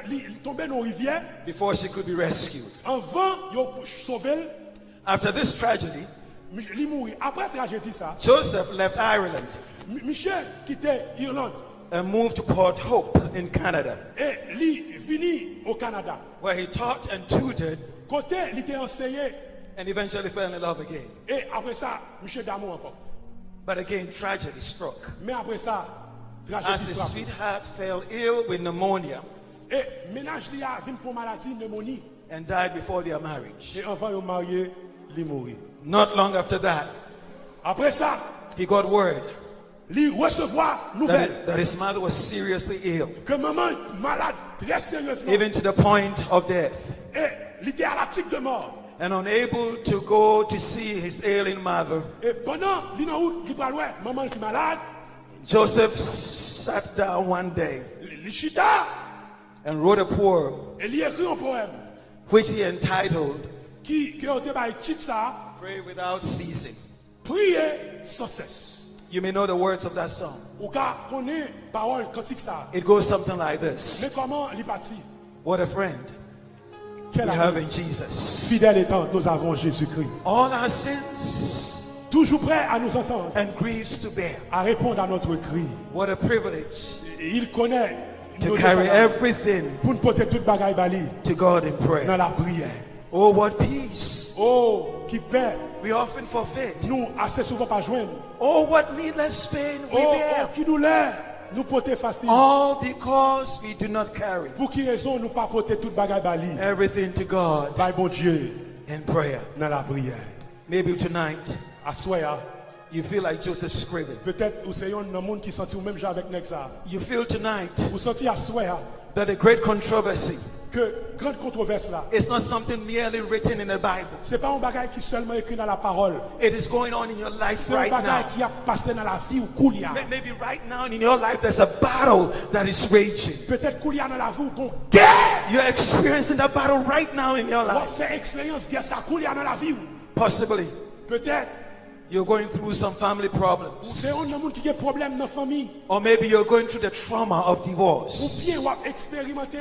il tombé dans la rivière. before she could be rescued. Avant, il a sauvé. After this tragedy, Il mourit. Après la tragédie, ça, Joseph left Ireland Michel quittait l'Irlande. and moved to Port Hope in Canada, Et il finit au Canada. where he taught and tutored Côté, il était enseigné. and eventually fell in love again. Et après ça, Michel d'amour encore. But again, tragedy struck. Mais après ça, As tragédie his frappe. sweetheart fell ill with pneumonia Et ménage li a vin pour maladie, pneumonie. and died before their marriage. Et enfant yo marié, li mouri. Not long after that, Après ça, he got word li recevoir nouvelle that his mother was seriously ill, que maman malade très sérieusement. even to the point of death. Et il était à la tique de mort. And unable to go to see his ailing mother, Et pendant li nan route, li pral wè, maman qui malade, Joseph sat down one day li chita and wrote a poem et li écrit un poème which he entitled qui a été bay titre ça, Pray Without Ceasing. prier sans cesse. You may know the words of that song. Ou ka connaît parole cantique ça. It goes something like Mais this. comment li parti? What a friend Quel we have amour. in Jesus. Fidèle étant, nous avons Jésus-Christ. All our sins Toujours prêt à nous entendre, and griefs to bear. à répondre à notre cri. What a privilege Il connaît to nos carry défaillances everything pour nous porter toute bagaille bali to God in dans prayer. la prière. Oh, what peace Oh, qui paie, we often forfeit. nous assez souvent pas joindre. Oh, what needless pain we Oh, bear. qui douleur, nous porter facile. All because we do not carry Pour qui raison nous pas porter toute bagaille bali? everything to God By bon Dieu, in prayer. dans la prière. Maybe tonight À soir, you feel like Joseph scribbled. peut-être vous c'est un monde qui senti ou même j'ai avec Nexa. You feel tonight Vous senti à soir that a great controversy que grande controverse là, is not something merely written in the Bible. c'est pas un bagaille qui seulement écrit dans la parole. It is going on in your life C'est un right bagaille now. qui a passé dans la vie ou koulia. Maybe right now in your life there's a battle that is raging. Peut-être koulia dans la vie ou qu'on guerre. You're experiencing that battle right now in your On life. fait expérience guerre ça koulia dans la vie ou. Possibly Peut-être you're going through some family problems. c'est un monde qui a problème dans la famille. Or maybe you're going through the trauma of Ou divorce. bien on a expérimenté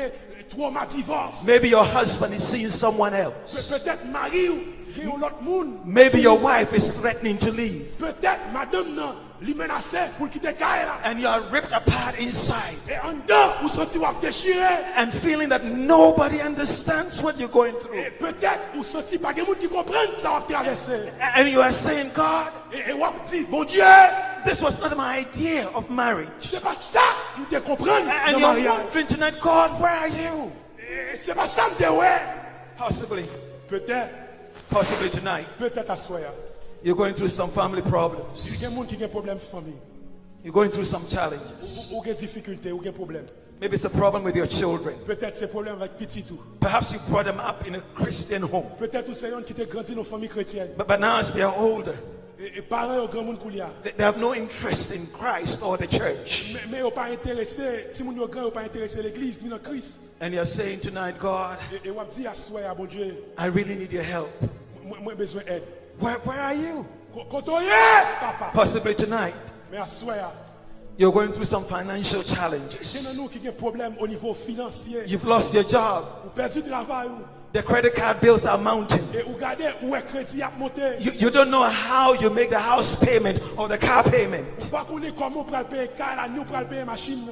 trauma divorce. Maybe your husband is seeing someone else. Peut-être mari ou qui est l'autre monde. Maybe your wife is threatening to leave. Peut-être madame non, li menacé pour quitter Kaila. And you are ripped apart inside Et en dedans, vous sentez ou déchiré. and feeling that nobody understands what you're going through. Et peut-être vous sentez pas de monde qui comprenne ça va traverser. And you are saying, God, Et vous dit bon Dieu, this was not my idea of marriage. c'est pas ça que te comprendre And dans le you're mariage. wondering tonight, God, where are you? Et c'est pas ça que te ouais. Possibly tonight, Peut-être à soir. you're going through some family Il y problems. a des gens qui ont des problèmes de famille. You're going through some challenges. Ou des difficultés, ou des problèmes. Maybe it's a problem with your children. Peut-être c'est problème avec petit tout. Perhaps you brought them up in a Christian home. Peut-être c'est un qui t'a grandi dans une famille chrétienne. But now as they are older, Et parents au grand monde qu'on y a. they have no interest in Christ or the church. Mais ils pas intéressé, si moun yo grand, ils pas intéressé l'église ni dans Christ. And you're saying tonight, God, Et on dit à soir, bon Dieu, I really need your help. moi besoin d'aide. Where are you? Quand on y est, papa. Possibly tonight, Mais à soir, you're going through some financial c'est challenges. dans nous qui ont des problèmes au niveau financier. You've lost your job. Ou perdu le travail. The credit card bills are mounting. Et vous regardez où est crédit a monté. You don't know how you make the house payment or the car payment. Ou pas connaître comment on peut payer car la nous peut payer machine.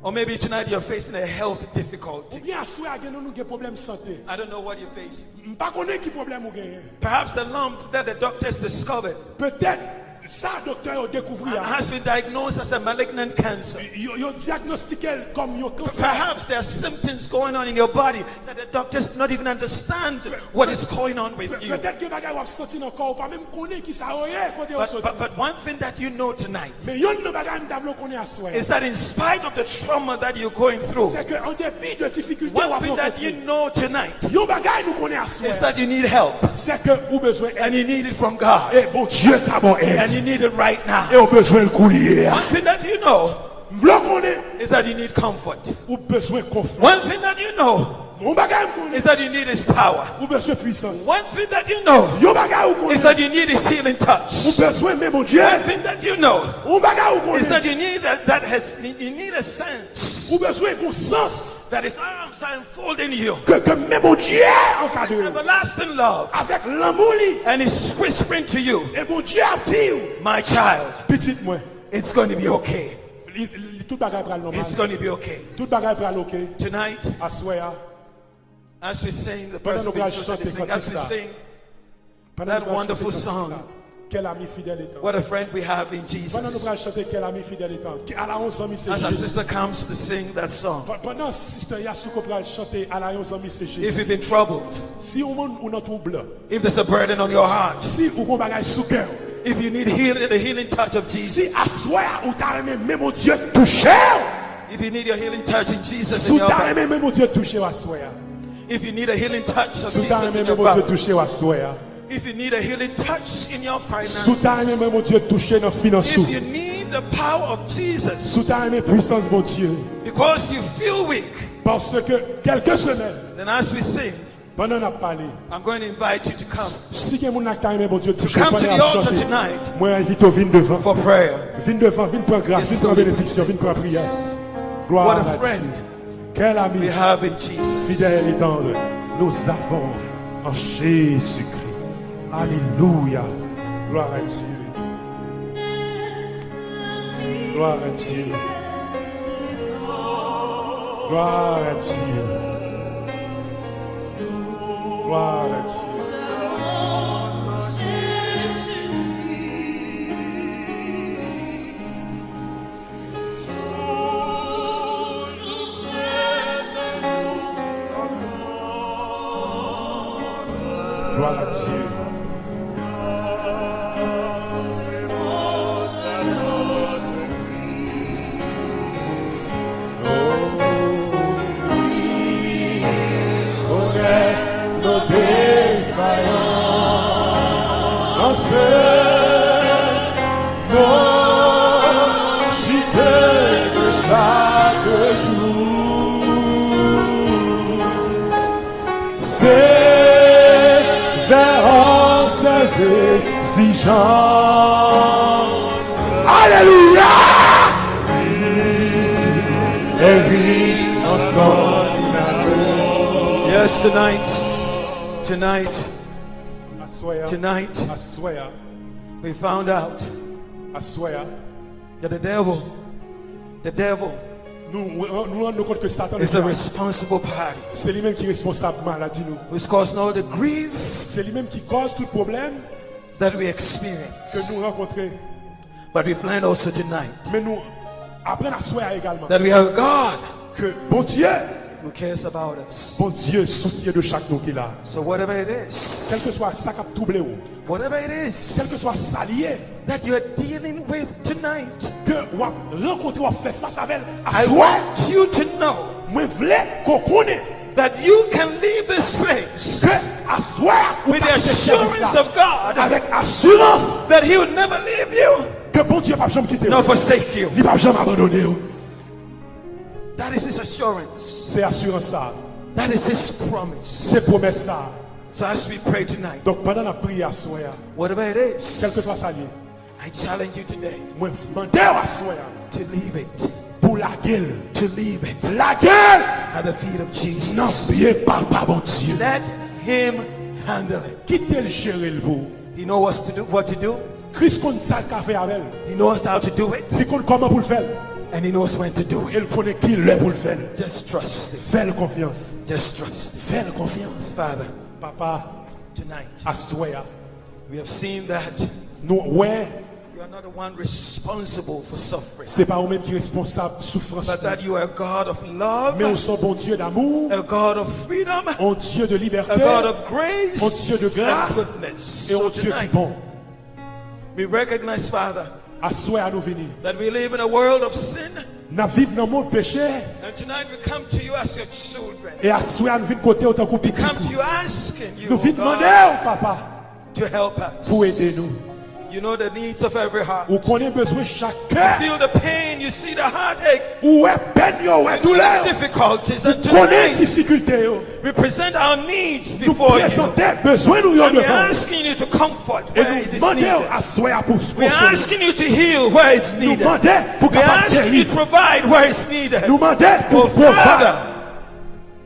Or maybe tonight you're facing a health Ou difficulty. bien à soir, nous avons des problèmes de santé. I don't know what you're facing. Je pas connaître qui problème ou gagne. Perhaps the lump that the doctors discovered Peut-être ça docteur a découvert. has been diagnosed as a malignant cancer. Yo diagnostiqué comme yo cancer. Perhaps there are symptoms going on in your body that the doctors do not even understand what is going on with you. Peut-être que bagay ou sorti dans corps ou pas même connaître qui ça oye côté ou sorti. But one thing that you know tonight Mais yon no bagay m'tablo connait à soi. is that in spite of the trauma that you're going through, C'est que en dépit de difficultés one thing that you know tonight yon bagay nous connait à soi. is that you need help. C'est que ou besoin And aide. you need it from God. Et bon Dieu t'a bon And aide. you need it right now. Et ou besoin le coulier. One thing that you know V'lo connait is that you need comfort. ou besoin confort. One thing that you know Mon bagay connait is that you need His power. ou besoin puissance. One thing that you know Yon bagay ou is connait that you need His healing ou touch. besoin mais mon Dieu. One thing that you know Ou bagay ou is that connait you need you need a sense ou besoin bon sens that His arms are enfolding you. que même mon Dieu encadre. Everlasting love. Avec l'amour li. And He's whispering to you, Et mon Dieu a dit my child, petit moi. it's going to be okay. Tout bagay pral normal. It's going to be okay. Tout bagay pral ok. Tonight, À soir. as we sing, the Pendant person nous being allons chosen chanter to sing, as we cantique ça. sing Pendant that nous allons wonderful chanter song, ça. Quel ami fidèle et tendre. What a friend we have in Pendant nous Jesus. allons chanter quel ami fidèle et tendre. À la 11 amis c'est As our Jésus. sister comes to sing that song, Pendant sister Yasuko va chanter à la 11 amis c'est if Jésus. you've been troubled, Si on ou dans trouble, if there's a burden on your heart, si ou qu'on bagaille sous cœur, if you need healing, the healing touch of Jesus, si à soi ou t'as aimé même mon Dieu touché, if you need your healing touch in Jesus in sous your t'as body, aimé même mon Dieu touché à soi, if you need a healing touch of sous t'as Jesus aimé in même your mon Dieu body, touché à soi, if you need a healing touch in your sous t'as aimé finances, même mon Dieu touché dans finance, if you need the power of Jesus, sous t'as aimé puissance mon Dieu, because you feel weak, parce que quelques semaines then as we sing, pendant n'a parlé, I'm going to invite you to come si quelqu'un n'a pas aimé mon Dieu touché, come to pendant the à altar chanter, tonight moi invite au vin devant, for prayer. vin devant, vin pour grâce, vin pour bénédiction, vin pour prière. Gloire What à a Dieu. friend Quel we ami have in Jesus. fidèle et tendre nous avons en Jésus-Christ. Alléluia. Gloire à Dieu. Gloire à Dieu. Gloire à Dieu. Gloire à Dieu. Gloire à Dieu. Connais nos défaillances, nos cités de chaque jour. Sévérances exigences. Alléluia. Et riche en son amour. Yes, tonight, Assoya, tonight, assoya, we found out assoya. that the devil Nous rendons compte que Satan is the responsible party. c'est lui-même qui est responsable de maladie nous. Who's causing all the grief C'est lui-même qui cause tout problème that we experience. que nous rencontrons. But we find also tonight Mais nous apprenons à soya également that we have a God que bon Dieu who cares about us. Bon Dieu, soucieux de chaque nous qu'il a. So whatever it is, Quel que soit ça qui a troublé ou, whatever it quel is que soit ça lié, that you're dealing with tonight, que ou rencontrer ou faire face avec I à soi, want you to know moi voulais qu'on connaisse that you can leave this place que à soi with the assurance of God avec assurance that He will never leave you que bon Dieu va jamais quitter. nor forsake you. Il va jamais abandonner. That is His assurance. C'est assurance ça. That is His promise. C'est promesse ça. So as we pray tonight, Donc pendant la prière à soi, whatever it is, quel que soit ça lié, I challenge you today moi demandez à soi to leave it, pour la gueule. to leave it La gueule at the feet of Jesus. non bien par bon Dieu. Let Him handle it. Quittez le gérer le vous. He knows what to do. Christ connaît ça le fait avec. He knows how to do it, Il connaît comment pour le faire. and He knows when to do it. Il connaît qui l'est pour le faire. Just trust Him. Fais-le confiance. Just trust Him. Fais-le confiance. Father, Papa, tonight à soi, we have seen that nous, ouais, you are not the one responsible for suffering, c'est pas vous-même qui est responsable de souffrance. but that you are a God of love, Mais nous sommes bon Dieu d'amour, a God of freedom, un Dieu de liberté, a God of grace, un Dieu de grâce, and goodness. et un So Dieu qui est tonight, bon. we recognize, Father, À soi, à nous venir. that we live in a world of sin, Nous vivons dans le monde péché, and tonight we come to you as your children. et à soi, nous venons côté autant qu'on peut. Come to you asking you, Nous oh venons demander God, au Papa to help us. pour aider nous. You know the needs of every heart. Ou qu'on ait besoin de chaque You cœur. feel the pain, you see the heartache, Ou est peine, ou est douleur. difficulties, and Qu'on ait tonight difficulté. we present our needs Nous before you. présentons besoin nous And we're devant. asking you to comfort Et where nous it is demandons needed. à soi pour se We're consoler. asking you to heal where it's Nous needed. demandons pour We're capable asking you guérir. to provide where it's needed. Nous demandons Oh, pour pouvoir.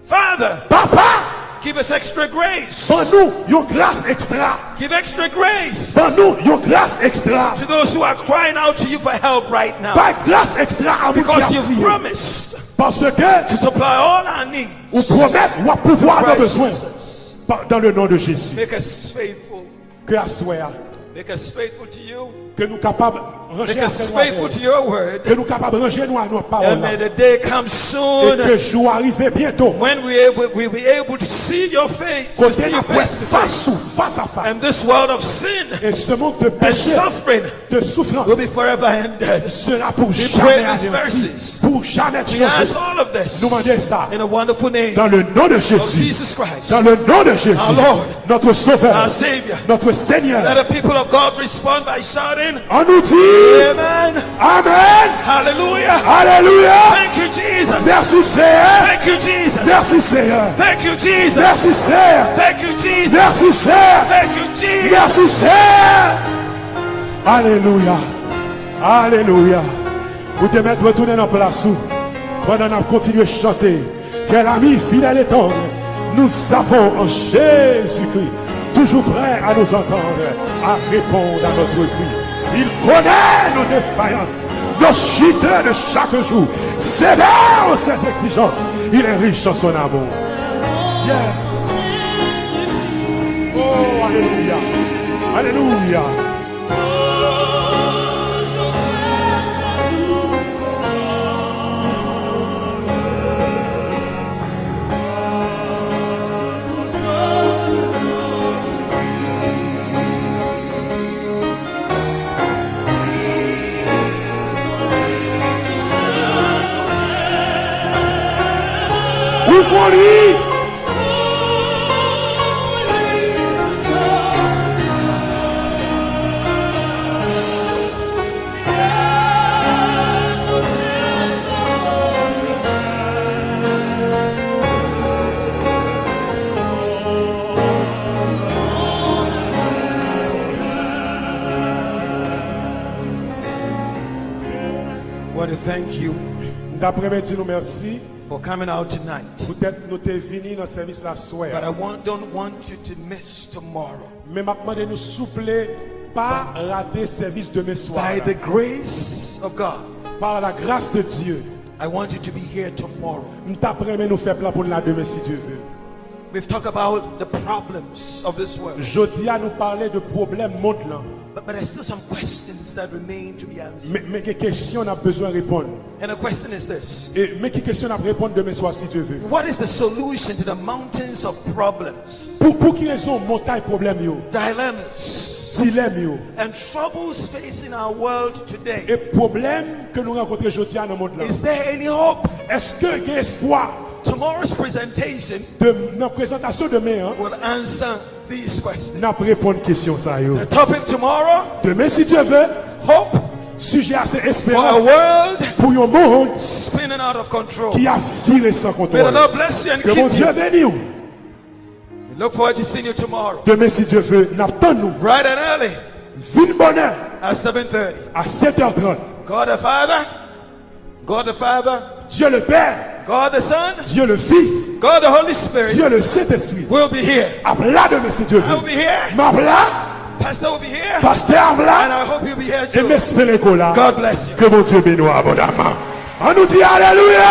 Father, Papa, give us extra grace. pour nous, une grâce extra. Give extra grace Pour nous, une grâce extra. to those who are crying out to you for help right now. Pas grâce extra à vous qui Because a you've prié. promised Parce que to supply all our needs. vous promettez ou pouvoir nos Christ besoins. Jesus. Dans le nom de Jésus. Make us faithful Que à soi, Make us faithful to you. Que nous capables Make ranger us faithful to your word. que nous capables ranger nous à nos And paroles. may the day come Et soon que le jour arrive bientôt. when we'll be able to see your face. To Côté see la your presse face. face à face. And this world of sin Et ce monde de and péché, suffering de souffrance, will be forever ended. sera pour We jamais pray these anéanti, mercies. pour jamais We ask changer. all of this Nous demandons ça in a wonderful name dans le nom de of Jésus. Jesus Christ, Dans le nom de Jésus, Our Lord, notre Sauveur, our Savior. notre Seigneur. Let the people of God respond by shouting, On nous dit Amen, Amen, Hallelujah. Alléluia. Thank you, Jesus. Merci Seigneur, Thank you, Jesus. merci Seigneur, Thank you, Jesus. merci Seigneur, Thank you, Jesus. merci Seigneur, Thank you, Jesus. merci Seigneur. Alléluia, Alléluia. Vous te mettre retourner dans la place où pendant qu'on continue à chanter. Quel ami fidèle et tendre nous avons en Jésus-Christ, toujours prêt à nous entendre, à répondre à notre cri. Il connaît nos défaillances, nos chutes de chaque jour. Sévère ses exigences, il est riche en son amour. Yes. Oh, Alléluia. Alléluia. Ouvrons-lui. I want to thank you D'après-midi, nous merci. for coming out tonight. Peut-être nous t'es venu dans le service la soirée. But I don't want you to miss tomorrow. Mais maintenant, nous souple pas rater service demain soir. By the grace of God, Par la grâce de Dieu, I want you to be here tomorrow. nous t'apprenons nous faire plan pour la demain si Dieu veut. We've talked about the problems of this world. Jeudi à nous parler de problèmes monde là. But there's still some questions that remain to be answered. Mais quelles questions on a besoin de répondre? And the question is this: Mais quelles questions on a répondre demain soir si Dieu veut? what is the solution to the mountains of problems, Pour qui raison montagne problème yo? dilemmas, Dilemme yo. and troubles facing our world today? Et problème que nous rencontrons aujourd'hui dans le monde là. Is there any hope? Est-ce que il y a espoir Tomorrow's presentation de notre présentation demain will answer these questions. n'a pas répondre question ça yo. The topic tomorrow: Demain si Dieu veut, hope sujet à ces for a espérances world pour un monde spinning out of control. qui a viré sans May the contrôle. Lord bless you and Que mon keep Dieu you. bénisse vous. We look forward to seeing you tomorrow, Demain si Dieu veut, n'attendons nous. bright and early Vine bonheur at 7:30. à 7h30. God the Father, God the Father, Dieu le Père, God the Son, Dieu le Fils, God the Holy Spirit Dieu le Saint-Esprit. will be here. Appela demain si Dieu I will veut. be here. M'appela, Pastor will be here. pasteur And appela, I hope you'll be here et too. m'espérer qu'on l'a. God bless you. Que mon Dieu bénisse abondamment. On nous dit Alléluia.